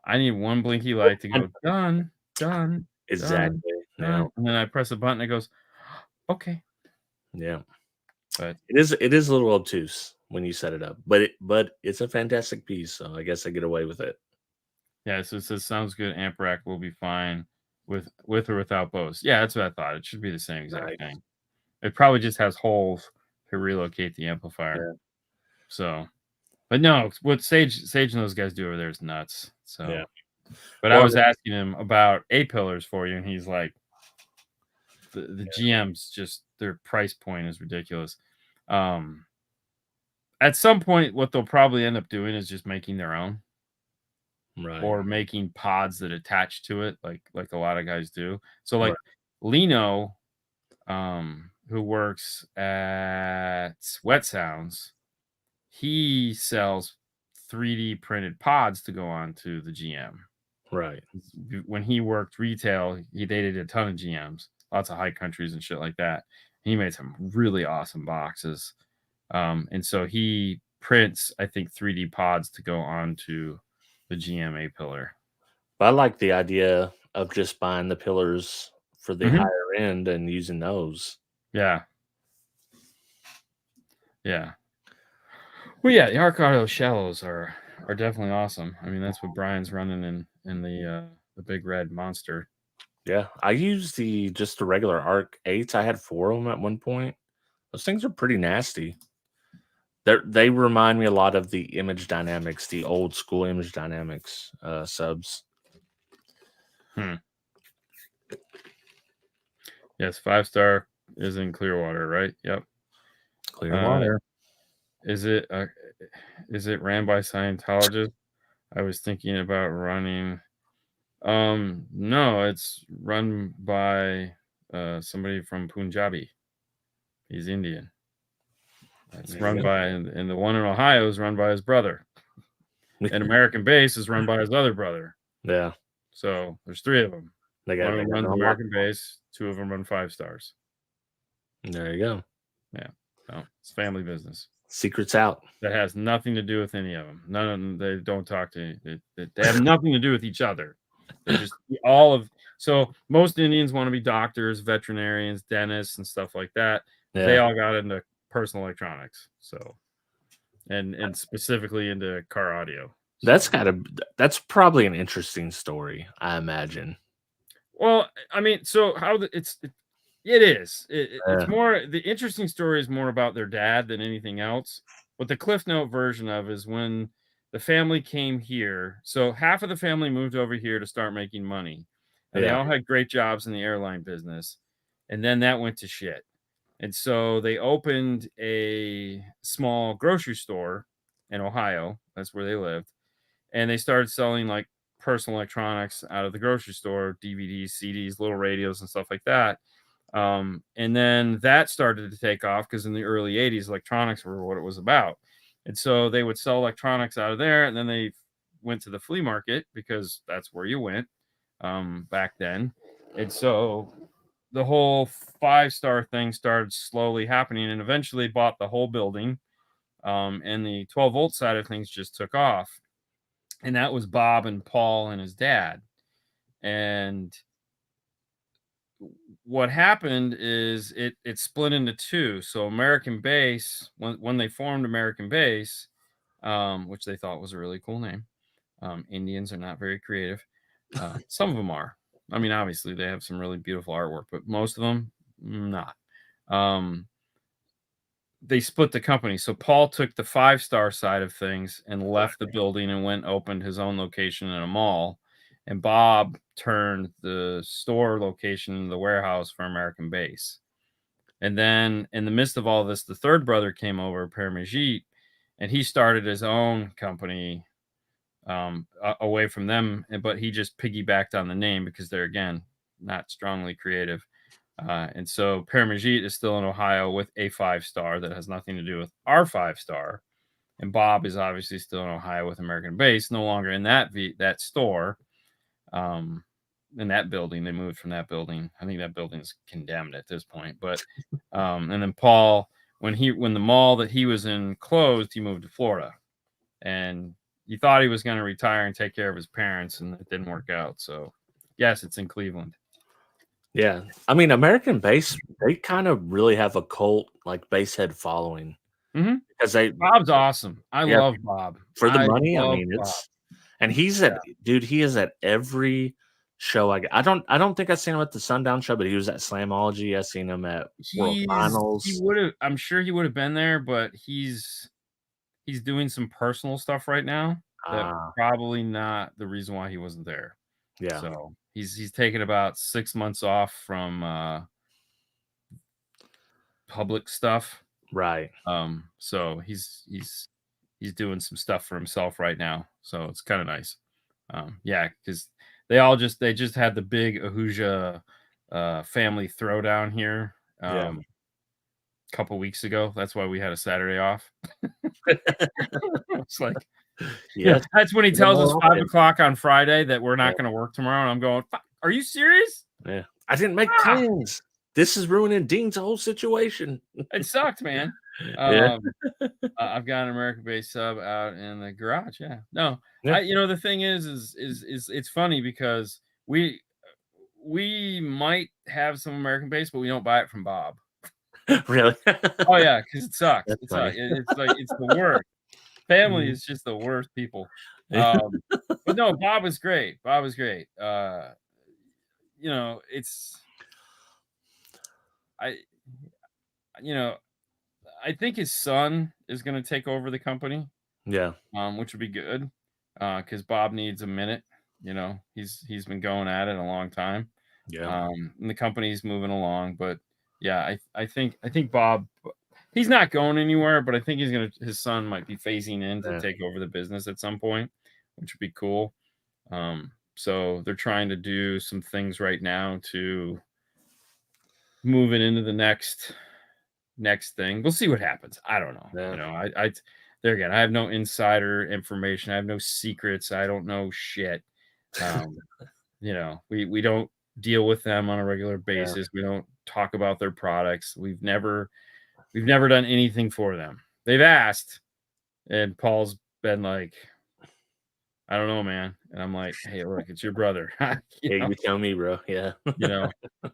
I need one blinky light to go done, done, Exactly. done, Yeah. done, and then I press a button. It goes, okay. Yeah. But It is a little obtuse when you set it up, but it's a fantastic piece, so I guess I get away with it. yeah, so it says sounds good. Amp rack will be fine with or without Bose. Yeah, that's what I thought. It should be the same exact Right. thing. It probably just has holes to relocate the amplifier. Yeah. So, but no, what Sage and those guys do over there is nuts. So, Yeah. but I was asking him about A pillars for you, and he's like, the GMs just their price point is ridiculous. At some point, what they'll probably end up doing is just making their own. Right. Or making pods that attach to it, like a lot of guys do. So like Right. Lino, who works at Wet Sounds, he sells 3D printed pods to go onto the GM. Right. When he worked retail, they did a ton of GMs, lots of high countries and shit like that. He made some really awesome boxes. And so he prints, I think, 3D pods to go onto the GMA pillar. But I like the idea of just buying the pillars for the higher end and using those. Yeah. Yeah. Well, yeah, the Arcado shallows are definitely awesome. I mean, that's what Brian's running in the big red monster. Yeah, I used just the regular Arc 8s. I had 4 of them at one point. Those things are pretty nasty. They remind me a lot of the Image Dynamics, the old school Image Dynamics subs. Yeah, Yes, 5-star is in Clearwater, right? Yep. Clearwater. Is it ran by Scientologists? I was thinking about running. No, it's run by somebody from Punjabi. He's Indian. It's run by, and the one in Ohio is run by his brother. And American Base is run by his other brother. Yeah. So there's 3 of them. One of them runs American Base. 2 of them run 5 stars. There you go. Yeah. No, it's family business. Secrets out. That has nothing to do with any of them. None of them. They don't talk to. They have nothing to do with each other. They're just all of. So most Indians want to be doctors, veterinarians, dentists, and stuff like that. Yeah. They all got into personal electronics. So, and specifically into car audio. So. That's probably an interesting story, I imagine. Well, I mean, so how it is. It's more, the interesting story is more about their dad than anything else. What the Cliff Note version of is when the family came here. So half of the family moved over here to start making money. And they all had great jobs in the airline business. And then that went to shit. And so they opened a small grocery store in Ohio. That's where they lived. And they started selling like personal electronics out of the grocery store, DVDs, CDs, little radios, and stuff like that. And then that started to take off because in the early 80s, electronics were what it was about. And so they would sell electronics out of there. And then they went to the flea market because that's where you went back then. And so the whole 5-star thing started slowly happening and eventually bought the whole building. And the 12-volt side of things just took off. And that was Bob and Paul and his dad. And what happened is it split into 2. So American Base, when they formed American Base, which they thought was a really cool name. Indians are not very creative. Some of them are. I mean, obviously they have some really beautiful artwork, but most of them not. They split the company. So Paul took the 5-star side of things and left the building and went and opened his own location in a mall. And Bob turned the store location into the warehouse for American Base. And then in the midst of all this, the third brother came over, Paramajit, and he started his own company away from them. But he just piggybacked on the name because they're, again, not strongly creative. And so Paramajit is still in Ohio with a 5-star that has nothing to do with our 5-star. And Bob is obviously still in Ohio with American Base, no longer in that store. In that building, they moved from that building. I think that building is condemned at this point. But and then Paul, when the mall that he was in closed, he moved to Florida. And he thought he was going to retire and take care of his parents, and it didn't work out. So yes, it's in Cleveland. Yeah. I mean, American Base, they kind of really have a cult like basehead following. Mm-hmm. Because Bob's awesome. I love Bob. For the money, I mean, and he's he is at every show I don't think I've seen him at the Sundown show, but he was at Slamology. I've seen him at World Finals. I'm sure he would have been there, but he's doing some personal stuff right now. That probably not the reason why he wasn't there. Yeah. So he's taken about 6 months off from public stuff. Right. So he's doing some stuff for himself right now. So it's kind of nice. Yeah, because they just had the big Ahuja family throwdown here a couple weeks ago. That's why we had a Saturday off. It's like, yeah, that's when he tells us 5 o'clock on Friday that we're not going to work tomorrow. And I'm going, are you serious? Yeah, I didn't make plans. This is ruining Dean's whole situation. It sucked, man. I've got an American Base sub out in the garage. Yeah, no, the thing is it's funny because we might have some American Base, but we don't buy it from Bob. Really? Oh yeah, because it sucks. It's like it's the worst. Family is just the worst people. But no, Bob was great. I think his son is going to take over the company. Yeah. Which would be good. Because Bob needs a minute. He's been going at it a long time. Yeah. And the company's moving along. But yeah, I think Bob, he's not going anywhere, but I think his son might be phasing in to Yeah. take over the business at some point, which would be cool. So they're trying to do some things right now to move it into the next thing. We'll see what happens. I don't know. Yeah. You know, I there again, I have no insider information. I have no secrets. I don't know shit. You know, we don't deal with them on a regular basis. We don't talk about their products. We've never done anything for them. They've asked, and Paul's been like, I don't know, man. And I'm like, hey, look, it's your brother. You tell me, bro. Yeah. you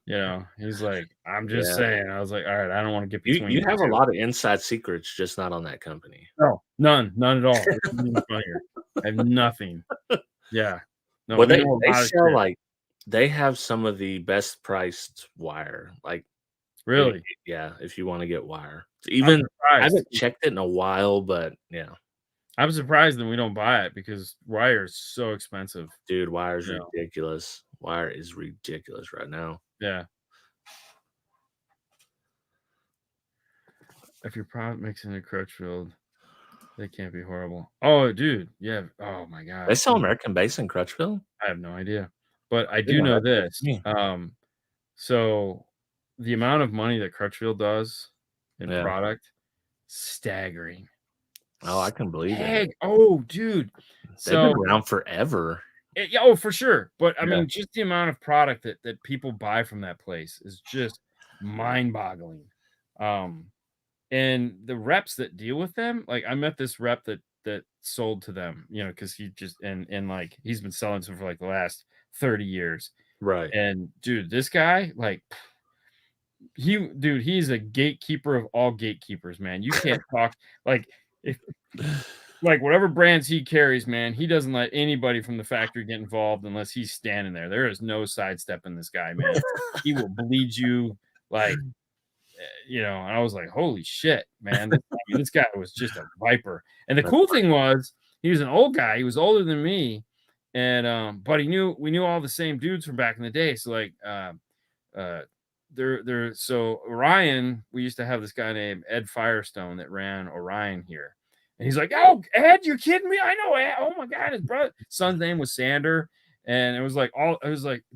know, he's like, I'm just Yeah. saying. I was like, all right, I don't want to get between You have a two. lot of inside secrets, just not on that company. No, none at all. It's even funnier. I have nothing. Yeah. No, Well, we they know a lot of sell shit. they have some of the best priced wire. Like, Really? yeah, if you want to get wire. I'm Even I surprised. haven't checked it in a while, but yeah. I'm surprised that we don't buy it because wire is so expensive. Dude, wire is Yeah. ridiculous. Wire is ridiculous right now. Yeah. If your product makes it into Crutchfield, they can't be horrible. Oh, dude. Yeah. Oh my God. They sell American base in Crutchfield? I have no idea. But I do Yeah, know that's this. me. So the amount of money that Crutchfield does in Yeah. product, staggering. Oh, I can believe it. Oh, dude. They've been So around forever. yeah, oh, for sure. But I Yeah. mean, just the amount of product that people buy from that place is just mind-boggling. And the reps that deal with them, like I met this rep that sold to them, you know, because he just and like he's been selling to them for like the last 30 years. Right. And dude, this guy, like he's a gatekeeper of all gatekeepers, man. You can't talk like if like whatever brands he carries, man, he doesn't let anybody from the factory get involved unless he's standing there. There is no sidestepping this guy, man. He will bleed you like, you know. And I was like, holy shit, man. This guy was just a viper. And the cool thing was he was an old guy. He was older than me. And but we knew all the same dudes from back in the day. So like so Orion, we used to have this guy named Ed Firestone that ran Orion here. And he's like, oh, Ed, you're kidding me? I know Ed. Oh my God, his son's name was Sander. And it was like,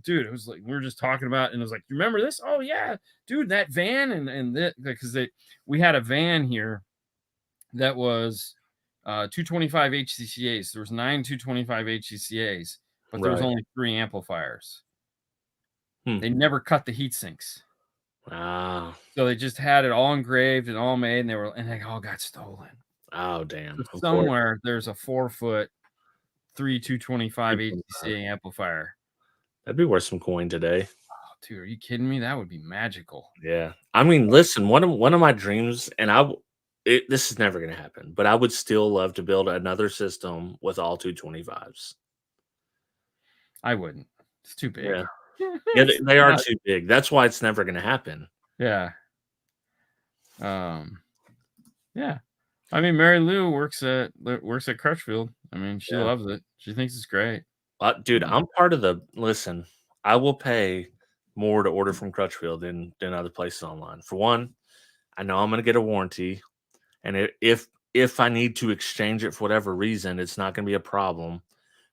dude, it was like, we were just talking about, and it was like, you remember this? Oh yeah, dude, that van and that, because we had a van here that was 225 HCCAs. There was 9 225 HCCAs, but there was only 3 amplifiers. They never cut the heat sinks. Wow. So they just had it all engraved and all made, and they all got stolen. Oh, damn. So somewhere there's a 4-foot 225 HCCA amplifier. That'd be worth some coin today. Oh, dude, are you kidding me? That would be magical. Yeah. I mean, listen, one of my dreams, and this is never going to happen, but I would still love to build another system with all 225s. I wouldn't. It's too big. Yeah. Yeah, they are too big. That's why it's never going to happen. Yeah. Yeah. I mean, Mary Lou works at Crutchfield. I mean, she loves it. She thinks it's great. Dude, I'm part of listen, I will pay more to order from Crutchfield than other places online. For one, I know I'm going to get a warranty, and if I need to exchange it for whatever reason, it's not going to be a problem.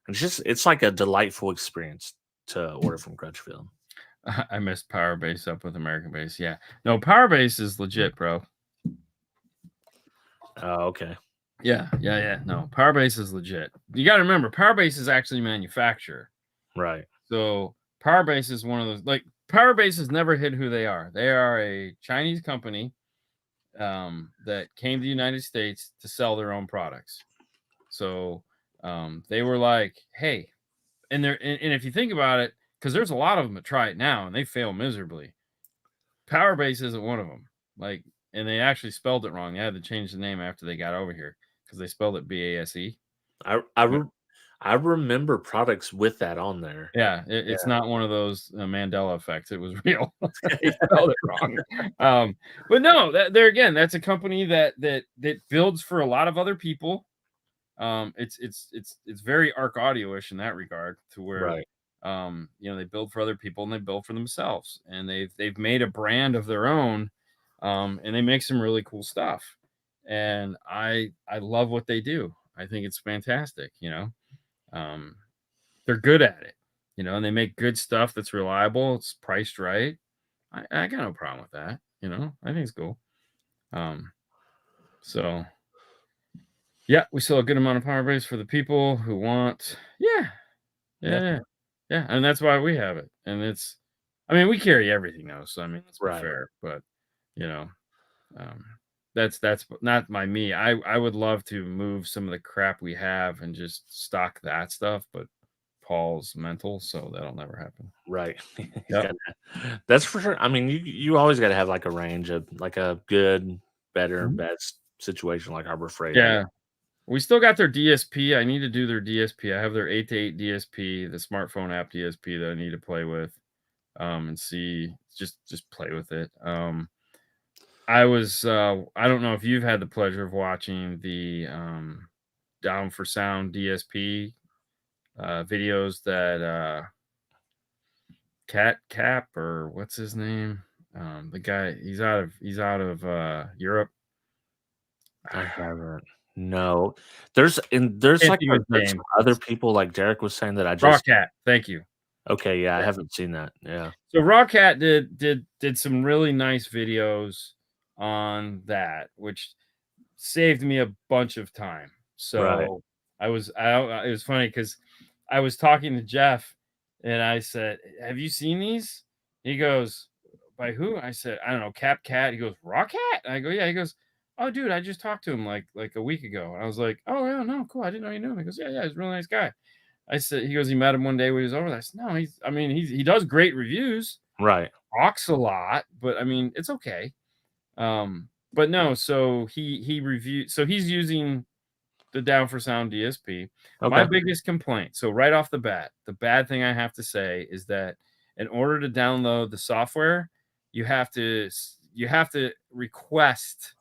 And it's like a delightful experience to order from Crutchfield. I messed Power Base up with American Base. Yeah. No, Power Base is legit, bro. Oh, okay. Yeah. No, Power Base is legit. You got to remember, Power Base is actually manufacturer. Right. So Power Base is one of those, like, Power Base has never hid who they are. They are a Chinese company that came to the United States to sell their own products. So they were like, hey, and if you think about it, because there's a lot of them that try it now and they fail miserably. Power Base isn't one of them. Like, and they actually spelled it wrong. They had to change the name after they got over here because they spelled it BASE. I remember products with that on there. Yeah, it's not one of those Mandela effects. It was real. They spelled it wrong. But no, that's a company that builds for a lot of other people. It's very Arc Audio-ish in that regard, to where They build for other people and they build for themselves, and they've made a brand of their own, and they make some really cool stuff. And I love what they do. I think it's fantastic. They're good at it, and they make good stuff that's reliable. It's priced right. I got no problem with that. I think it's cool. So yeah, we sell a good amount of power base for the people who want. Yeah. And that's why we have it. And we carry everything now. So let's be Right. fair. But you know, um, that's not me. I would love to move some of the crap we have and just stock that stuff, but Paul's mental, so that'll never happen. Right. Yeah. That's for sure. I mean, you always got to have like a range of like a good, better, Mhm. bad situation like Harbor Freight. Yeah. We still got their DSP. I need to do their DSP. I have their 8 to 8 DSP, the smartphone app DSP that I need to play with, and see, just play with it. I don't know if you've had the pleasure of watching the Down for Sound DSP videos that Cat Cap, or what's his name? The guy, he's out of Europe. I haven't. No, there's Can't like think of his there's name. some other people like Derek was saying that I Raw just Cat. Thank you. okay. Yeah, I haven't seen that. Yeah. So Raw Cat did some really nice videos on that, which saved me a bunch of time. Right. So it was funny because I was talking to Jeff and I said, "Have you seen these?" He goes, "By who?" I said, "I don't know, Cap Cat." He goes, "Raw Cat?" And I go, "Yeah." He goes, "Oh, dude, I just talked to him like a week ago." And I was like, "Oh, yeah, no, cool. I didn't know you knew him." He goes, "Yeah, he's a really nice guy." I said, he goes, he met him one day when he was over there. I said, "No, he does great reviews, Right. talks a lot, but it's okay." But no, so he reviewed, so he's using the Down for Sound DSP. My Okay. biggest complaint, so right off the bat, the bad thing I have to say is that in order to download the software, you have to request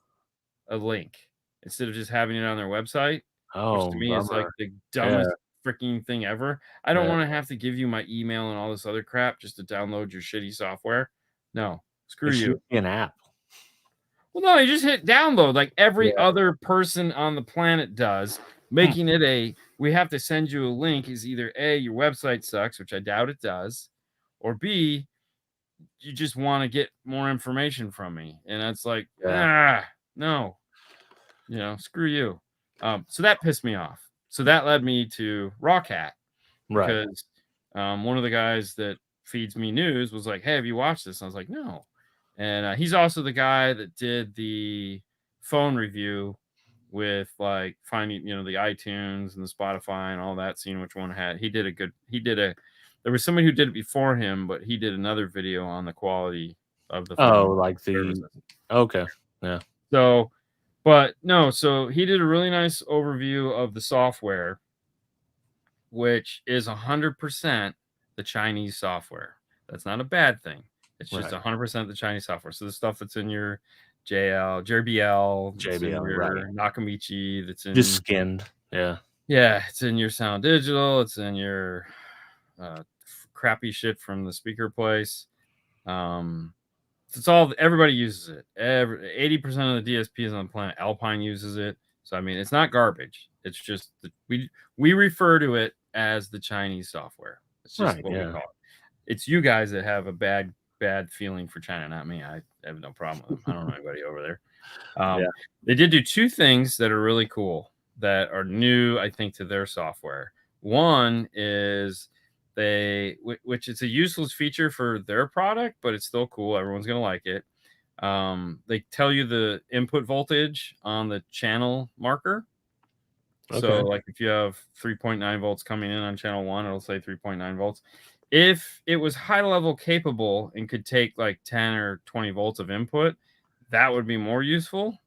a link instead of just having it on their website, which to Oh, me is like bummer. the Yeah. dumbest freaking thing ever. I don't Yeah. want to have to give you my email and all this other crap just to download your shitty software. No, screw It should you. be an app. Well, no, you just hit download like every Yeah. other person on the planet does, making it we have to send you a link is either A, your website sucks, which I doubt it does, or B, you just want to get more information from me. And that's like, Yeah. no, screw you. So that pissed me off. So that led me to Rawcat Right. because one of the guys that feeds me news was like, "Hey, have you watched this?" And I was like, "No." And he's also the guy that did the phone review with like finding, the iTunes and the Spotify and all that, seeing which one had. There was somebody who did it before him, but he did another video on the quality of the Oh, phone like the services. okay. Yeah. So, but no, so he did a really nice overview of the software, which is 100% the Chinese software. That's not a bad thing. It's just Right. 100% the Chinese software. So the stuff that's in your JBL, that's in JBL. Right. your Nakamichi, that's Just in, skinned. Yeah. yeah, it's in your Sound Digital, it's in your crappy shit from the speaker place. It's all, everybody uses it. 80% of the DSPs on the planet, Alpine uses it. So it's not garbage. It's just we refer to it as the Chinese software. It's just Right. what we Yeah. call it. It's you guys that have a bad feeling for China, not me. I have no problem with them. I don't know anybody over there. Yeah. They did do two things that are really cool that are new, I think, to their software. One is which it's a useless feature for their product, but it's still cool. Everyone's gonna like it. They tell you the input voltage on the channel marker. So, Okay. like if you have 3.9 volts coming in on channel 1, it'll say 3.9 volts. If it was high level capable and could take like 10 or 20 volts of input, that would be more useful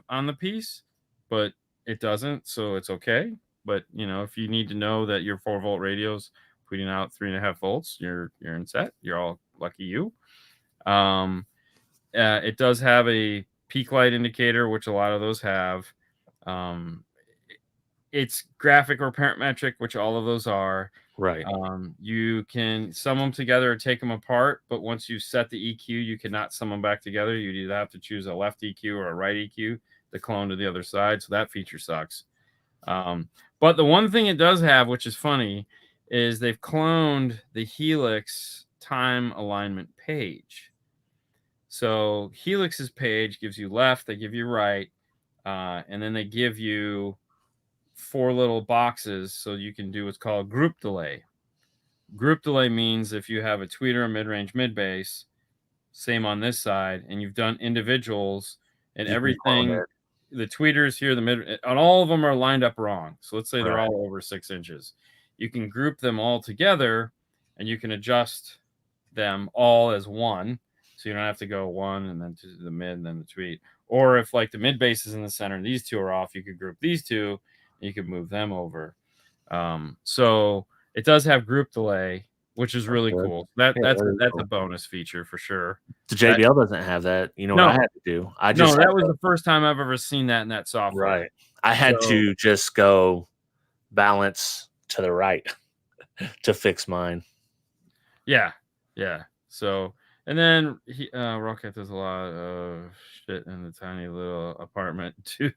on the piece, but it doesn't, so it's okay. But if you need to know that your 4-volt radio's putting out 3.5 volts, you're in set. You're all lucky you. It does have a peak light indicator, which a lot of those have. it's graphic or parametric, which all of those are. Right. You can sum them together or take them apart, but once you set the EQ, you cannot sum them back together. You'd either have to choose a left EQ or a right EQ to clone to the other side. So that feature sucks. But the one thing it does have, which is funny, is they've cloned the Helix time alignment page. So Helix's page gives you left, they give you right, and then they give you 4 little boxes so you can do what's called group delay. Group delay means if you have a tweeter, a mid-range, mid-bass, same on this side, and you've done individuals and everything, the tweeters here, the mid, and all of them are lined up wrong. So let's say they're all over 6 inches. You can group them all together and you can adjust them all as one. So you don't have to go one and then to the mid and then the tweet. Or if like the mid bass is in the center and these two are off, you could group these two and you could move them over. So it does have group delay, which is really cool. That's a bonus feature for sure. The JBL doesn't have that. You know what I had to do? That was the first time I've ever seen that in that software. Right. I had to just go balance to the right to fix mine. Yeah. Yeah. So, and then Rocket does a lot of shit in the tiny little apartment too.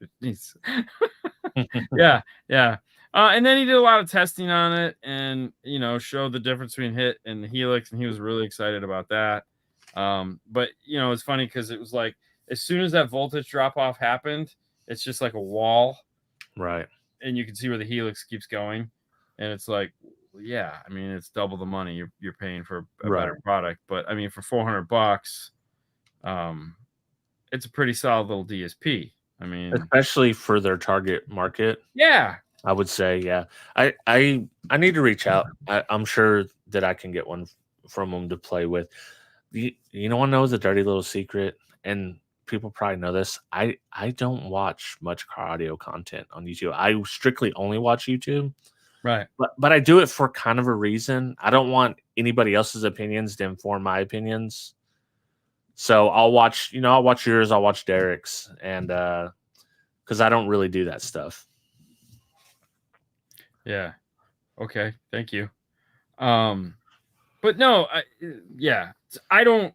Yeah. Yeah. And then he did a lot of testing on it and, you know, showed the difference between Hit and the Helix. And he was really excited about that. But, you know, it's funny because it was like, as soon as that voltage drop off happened, it's just like a wall. Right. And you can see where the Helix keeps going. And it's like, yeah, I mean, it's double the money you're paying for a better product. But I mean, for $400, it's a pretty solid little DSP. I mean, especially for their target market. Yeah. I would say, yeah. I need to reach out. I'm sure that I can get one from them to play with. You know, I know the dirty little secret, and people probably know this. I don't watch much car audio content on YouTube. I strictly only watch YouTube. Right. But I do it for kind of a reason. I don't want anybody else's opinions to inform my opinions. So I'll watch yours, I'll watch Derek's, and because I don't really do that stuff. Yeah. Okay. Thank you. But no, I don't.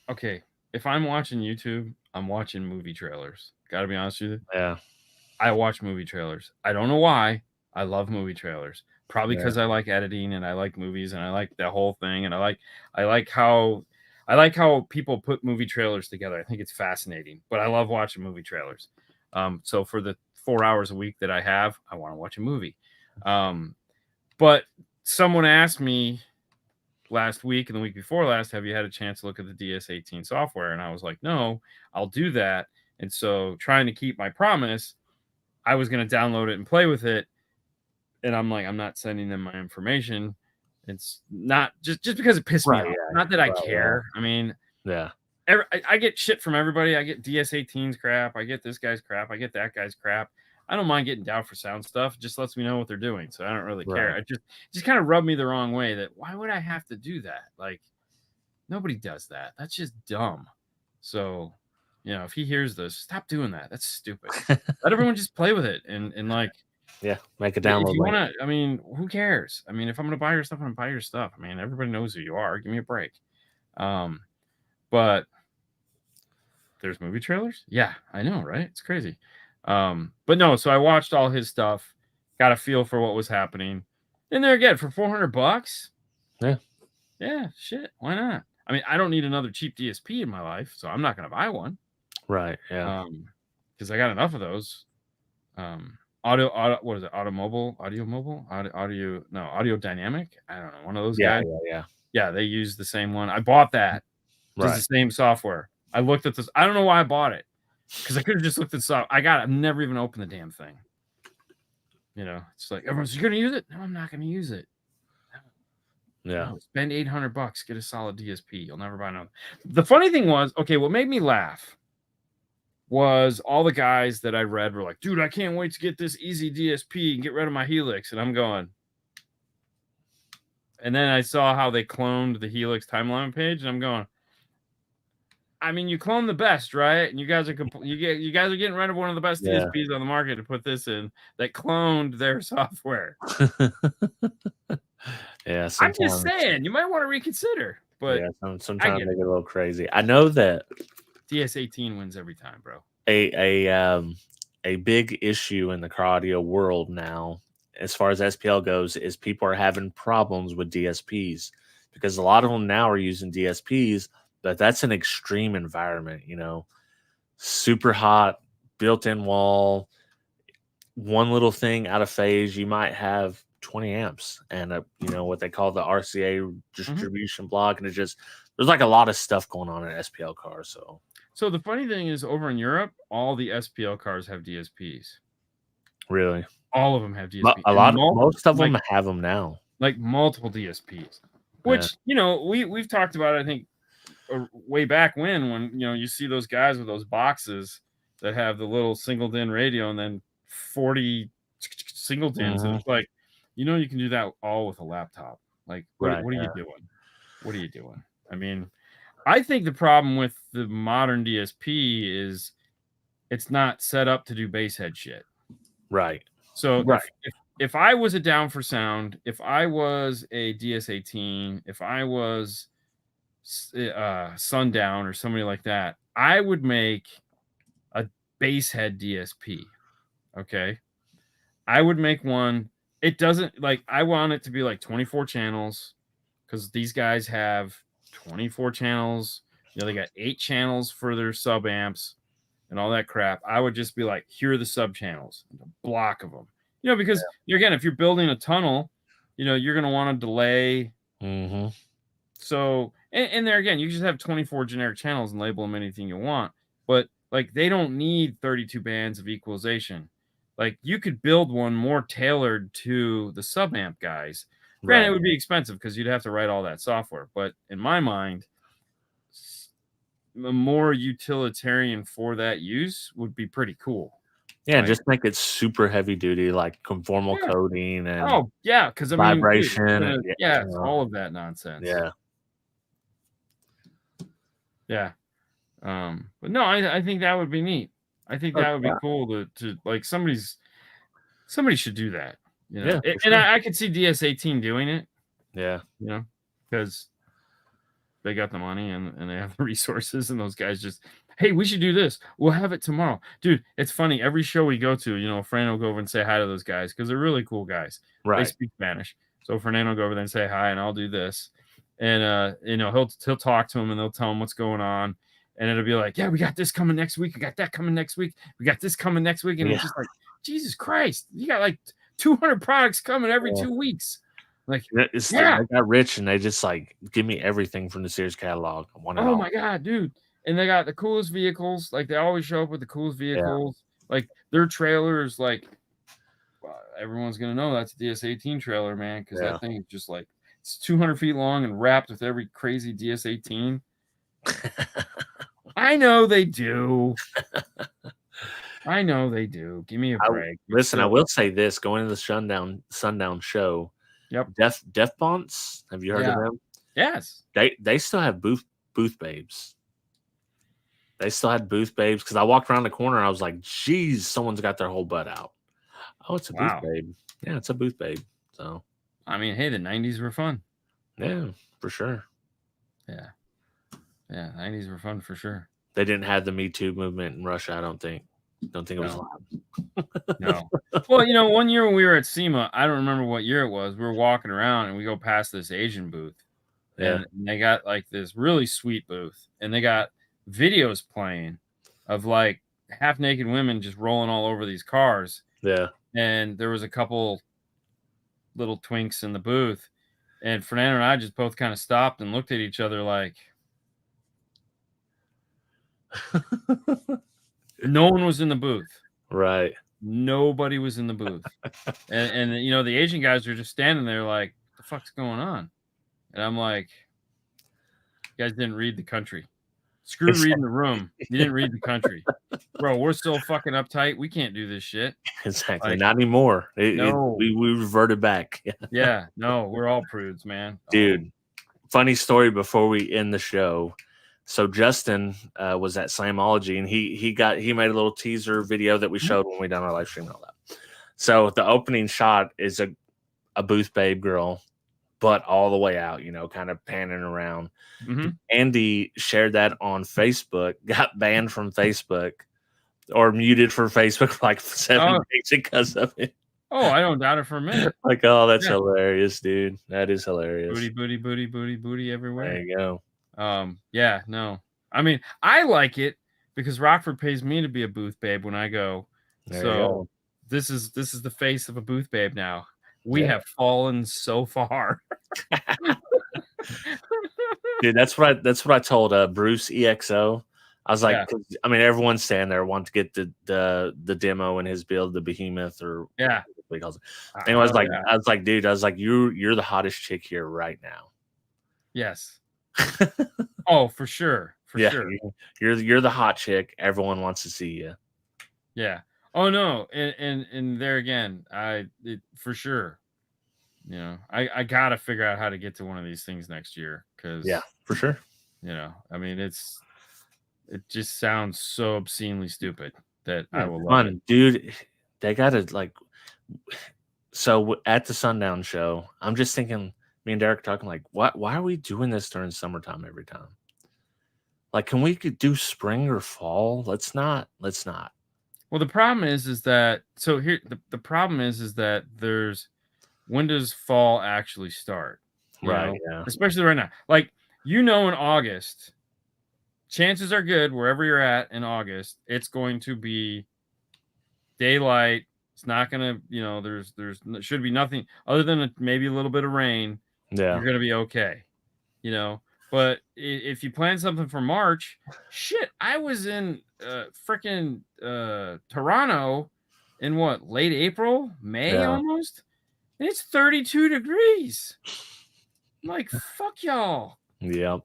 Okay. If I'm watching YouTube, I'm watching movie trailers. Gotta be honest with you. Yeah. I watch movie trailers. I don't know why. I love movie trailers. Probably because I like editing and I like movies and I like the whole thing. And I like how people put movie trailers together. I think it's fascinating. But I love watching movie trailers. So for the 4 hours a week that I have, I want to watch a movie. But someone asked me last week and the week before last, have you had a chance to look at the DS18 software? And I was like, no, I'll do that. And so trying to keep my promise, I was going to download it and play with it. And I'm like, I'm not sending them my information. It's not just because it pissed me off. Not that I care. I mean, I get shit from everybody. I get DS18's crap. I get this guy's crap. I get that guy's crap. I don't mind getting down for sound stuff. It just lets me know what they're doing. So I don't really care. I just kind of rubbed me the wrong way that why would I have to do that? Like, nobody does that. That's just dumb. So, you know, if he hears this, stop doing that. That's stupid. Let everyone just play with it and like, make a download. If you want to, I mean, who cares? I mean, if I'm going to buy your stuff, I'm going to buy your stuff. I mean, everybody knows who you are. Give me a break. But there's movie trailers. Yeah, I know, right? It's crazy. But no, so I watched all his stuff, got a feel for what was happening. And there again, for $400. Yeah, shit. Why not? I mean, I don't need another cheap DSP in my life, so I'm not going to buy one. Right. Yeah. Because I got enough of those. Audio, what is it? Audio Dynamic. I don't know. One of those guys. Yeah. They use the same one. I bought that. It's the same software. I looked at this. I don't know why I bought it. Because I could have just looked at stuff. I've never even opened the damn thing. You know, it's like everyone's, you're gonna use it? No, I'm not gonna use it. Yeah. No, spend $800, get a solid DSP. You'll never buy another. The funny thing was, okay, what made me laugh was all the guys that I read were like, dude, I can't wait to get this easy DSP and get rid of my Helix. And I'm going. And then I saw how they cloned the Helix timeline page, and I'm going, I mean, you clone the best, right? And you guys are you guys are getting rid of one of the best Yeah. DSPs on the market to put this in that cloned their software. Yeah, I'm just sometimes. saying, you might want to reconsider. But Yeah, I sometimes get they it. get a little crazy. I know that DS18 wins every time, bro. a big issue in the car audio world now, as far as SPL goes, is people are having problems with DSPs because a lot of them now are using DSPs, but that's an extreme environment. You know, super hot, built-in wall, one little thing out of phase, you might have 20 amps and a what they call the RCA distribution block, and there's like a lot of stuff going on in SPL cars. So the funny thing is, over in Europe, all the SPL cars have DSPs. Really, all of them have DSP. Most of them have them now, like multiple DSPs. Which we've talked about. I think way back when you see those guys with those boxes that have the little single DIN radio and then 40 single DINs, and it's like, you can do that all with a laptop. Like, what are you doing? What are you doing? I mean, I think the problem with the modern DSP is it's not set up to do bass head shit. Right. So if I was a Down for Sound, if I was a DS18, if I was Sundown or somebody like that, I would make a bass head DSP. Okay. I would make one. It doesn't I want it to be like 24 channels, because these guys have 24 channels. They got 8 channels for their sub amps and all that crap. I would just be like, here are the sub channels, a block of them. Because again, if you're building a tunnel, you're going to want to delay. Mm-hmm. So, and there again, you just have 24 generic channels and label them anything you want. But they don't need 32 bands of equalization. You could build one more tailored to the sub amp guys. Granted, it would be expensive because you'd have to write all that software. But in my mind, a more utilitarian for that use would be pretty cool. Yeah, just make it super heavy duty, like conformal coding and because vibration, it's all of that nonsense. But no, I think that would be neat. I think that would be cool to somebody should do that. And I could see DS18 doing it. Yeah, because they got the money and they have the resources, and those guys just, hey, we should do this. We'll have it tomorrow. Dude, it's funny. Every show we go to, Fernando will go over and say hi to those guys because they're really cool guys. Right. They speak Spanish. So Fernando will go over there and say hi, and I'll do this. And, he'll talk to them, and they'll tell him what's going on. And it'll be like, yeah, we got this coming next week. We got that coming next week. We got this coming next week. And it's just like, Jesus Christ, you got like 200 products coming every 2 weeks. They got rich and they just give me everything from the Sears catalog. I want it all. My God, dude. And they got the coolest vehicles. They always show up with the coolest vehicles. Their trailers, everyone's going to know that's a DS18 trailer, man, because that thing is just it's 200 feet long and wrapped with every crazy DS18. I know they do. I know they do. Give me a break. Listen, I will say this: going to the Sundown show. Yep. Def Bonts. Have you heard of them? Yes. They still have booth babes. They still had booth babes because I walked around the corner and I was like, geez, someone's got their whole butt out. Oh, it's a booth babe. Yeah, it's a booth babe. So I mean, hey, the 90s were fun. Yeah, for sure. Yeah. Yeah, 90s were fun for sure. They didn't have the Me Too movement in Russia, I don't think. Don't think it was loud. No. Well, one year when we were at SEMA, I don't remember what year it was. We were walking around and we go past this Asian booth. Yeah. And they got this really sweet booth. And they got videos playing of half naked women just rolling all over these cars. Yeah. And there was a couple little twinks in the booth. And Fernando and I just both kind of stopped and looked at each other like, no one was in the booth. Right. Nobody was in the booth. and the Asian guys are just standing there like, what the fuck's going on? And I'm like, you guys didn't read the country. Screw reading the room. You didn't read the country. Bro, we're still fucking uptight. We can't do this shit. Exactly. Not anymore. No. We reverted back. Yeah. No, we're all prudes, man. Dude, funny story before we end the show. So Justin was at Slamology, and he made a little teaser video that we showed when we done our live stream and all that. So the opening shot is a booth babe girl, but all the way out, kind of panning around. Mm-hmm. Andy shared that on Facebook, got banned from Facebook or muted for Facebook for like 7 days because of it. Oh, I don't doubt it for a minute. Like, oh, that's hilarious, dude. That is hilarious. Booty everywhere. There you go. Yeah, no. I mean, I like it because Rockford pays me to be a booth babe when I go. There so you go. This is the face of a booth babe now. We have fallen so far. Dude, that's what I told Bruce EXO. I was like, I mean, everyone's standing there wanting to get the demo in his build, the behemoth, or what he calls it. And I was like, dude, you're the hottest chick here right now. Yes. Oh, for sure. For sure. You're the hot chick. Everyone wants to see you. Yeah. Oh no. And there again, for sure. I gotta figure out how to get to one of these things next year. Cause for sure. I mean, it just sounds so obscenely stupid that I will love it. Dude, they gotta so at the Sundown show, I'm just thinking, me and Derek talking like, why are we doing this during summertime every time? Like, can we do spring or fall? Let's not. Well, the problem is that here the problem is that there's, when does fall actually start? Right. Yeah. Especially right now. Like, in August, chances are good wherever you're at in August, it's going to be daylight. It's not going to, there should be nothing other than maybe a little bit of rain. Yeah. You're going to be okay. But if you plan something for March, shit, I was in freaking Toronto in late April, May almost, and it's 32 degrees. I'm like, fuck y'all. Yep.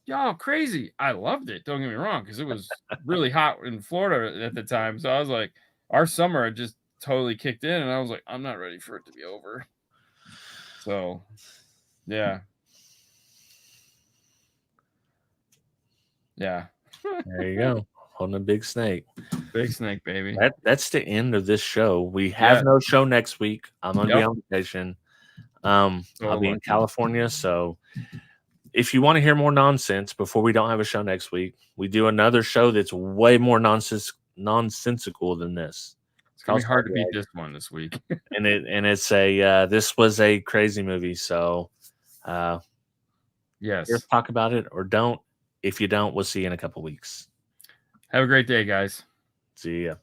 Y'all crazy. I loved it. Don't get me wrong, because it was really hot in Florida at the time. So I was like, our summer had just totally kicked in, and I was like, I'm not ready for it to be over. So, yeah. Yeah. There you go. Holding a big snake. Big snake, baby. That's the end of this show. We have no show next week. I'm going to be on vacation. I'll be in California. So if you want to hear more nonsense before we don't have a show next week, we do another show that's way more nonsensical than this. It's going to be hard to beat this one this week. and it's this was a crazy movie. So yes, let's talk about it or don't. If you don't, we'll see you in a couple weeks. Have a great day, guys. See ya.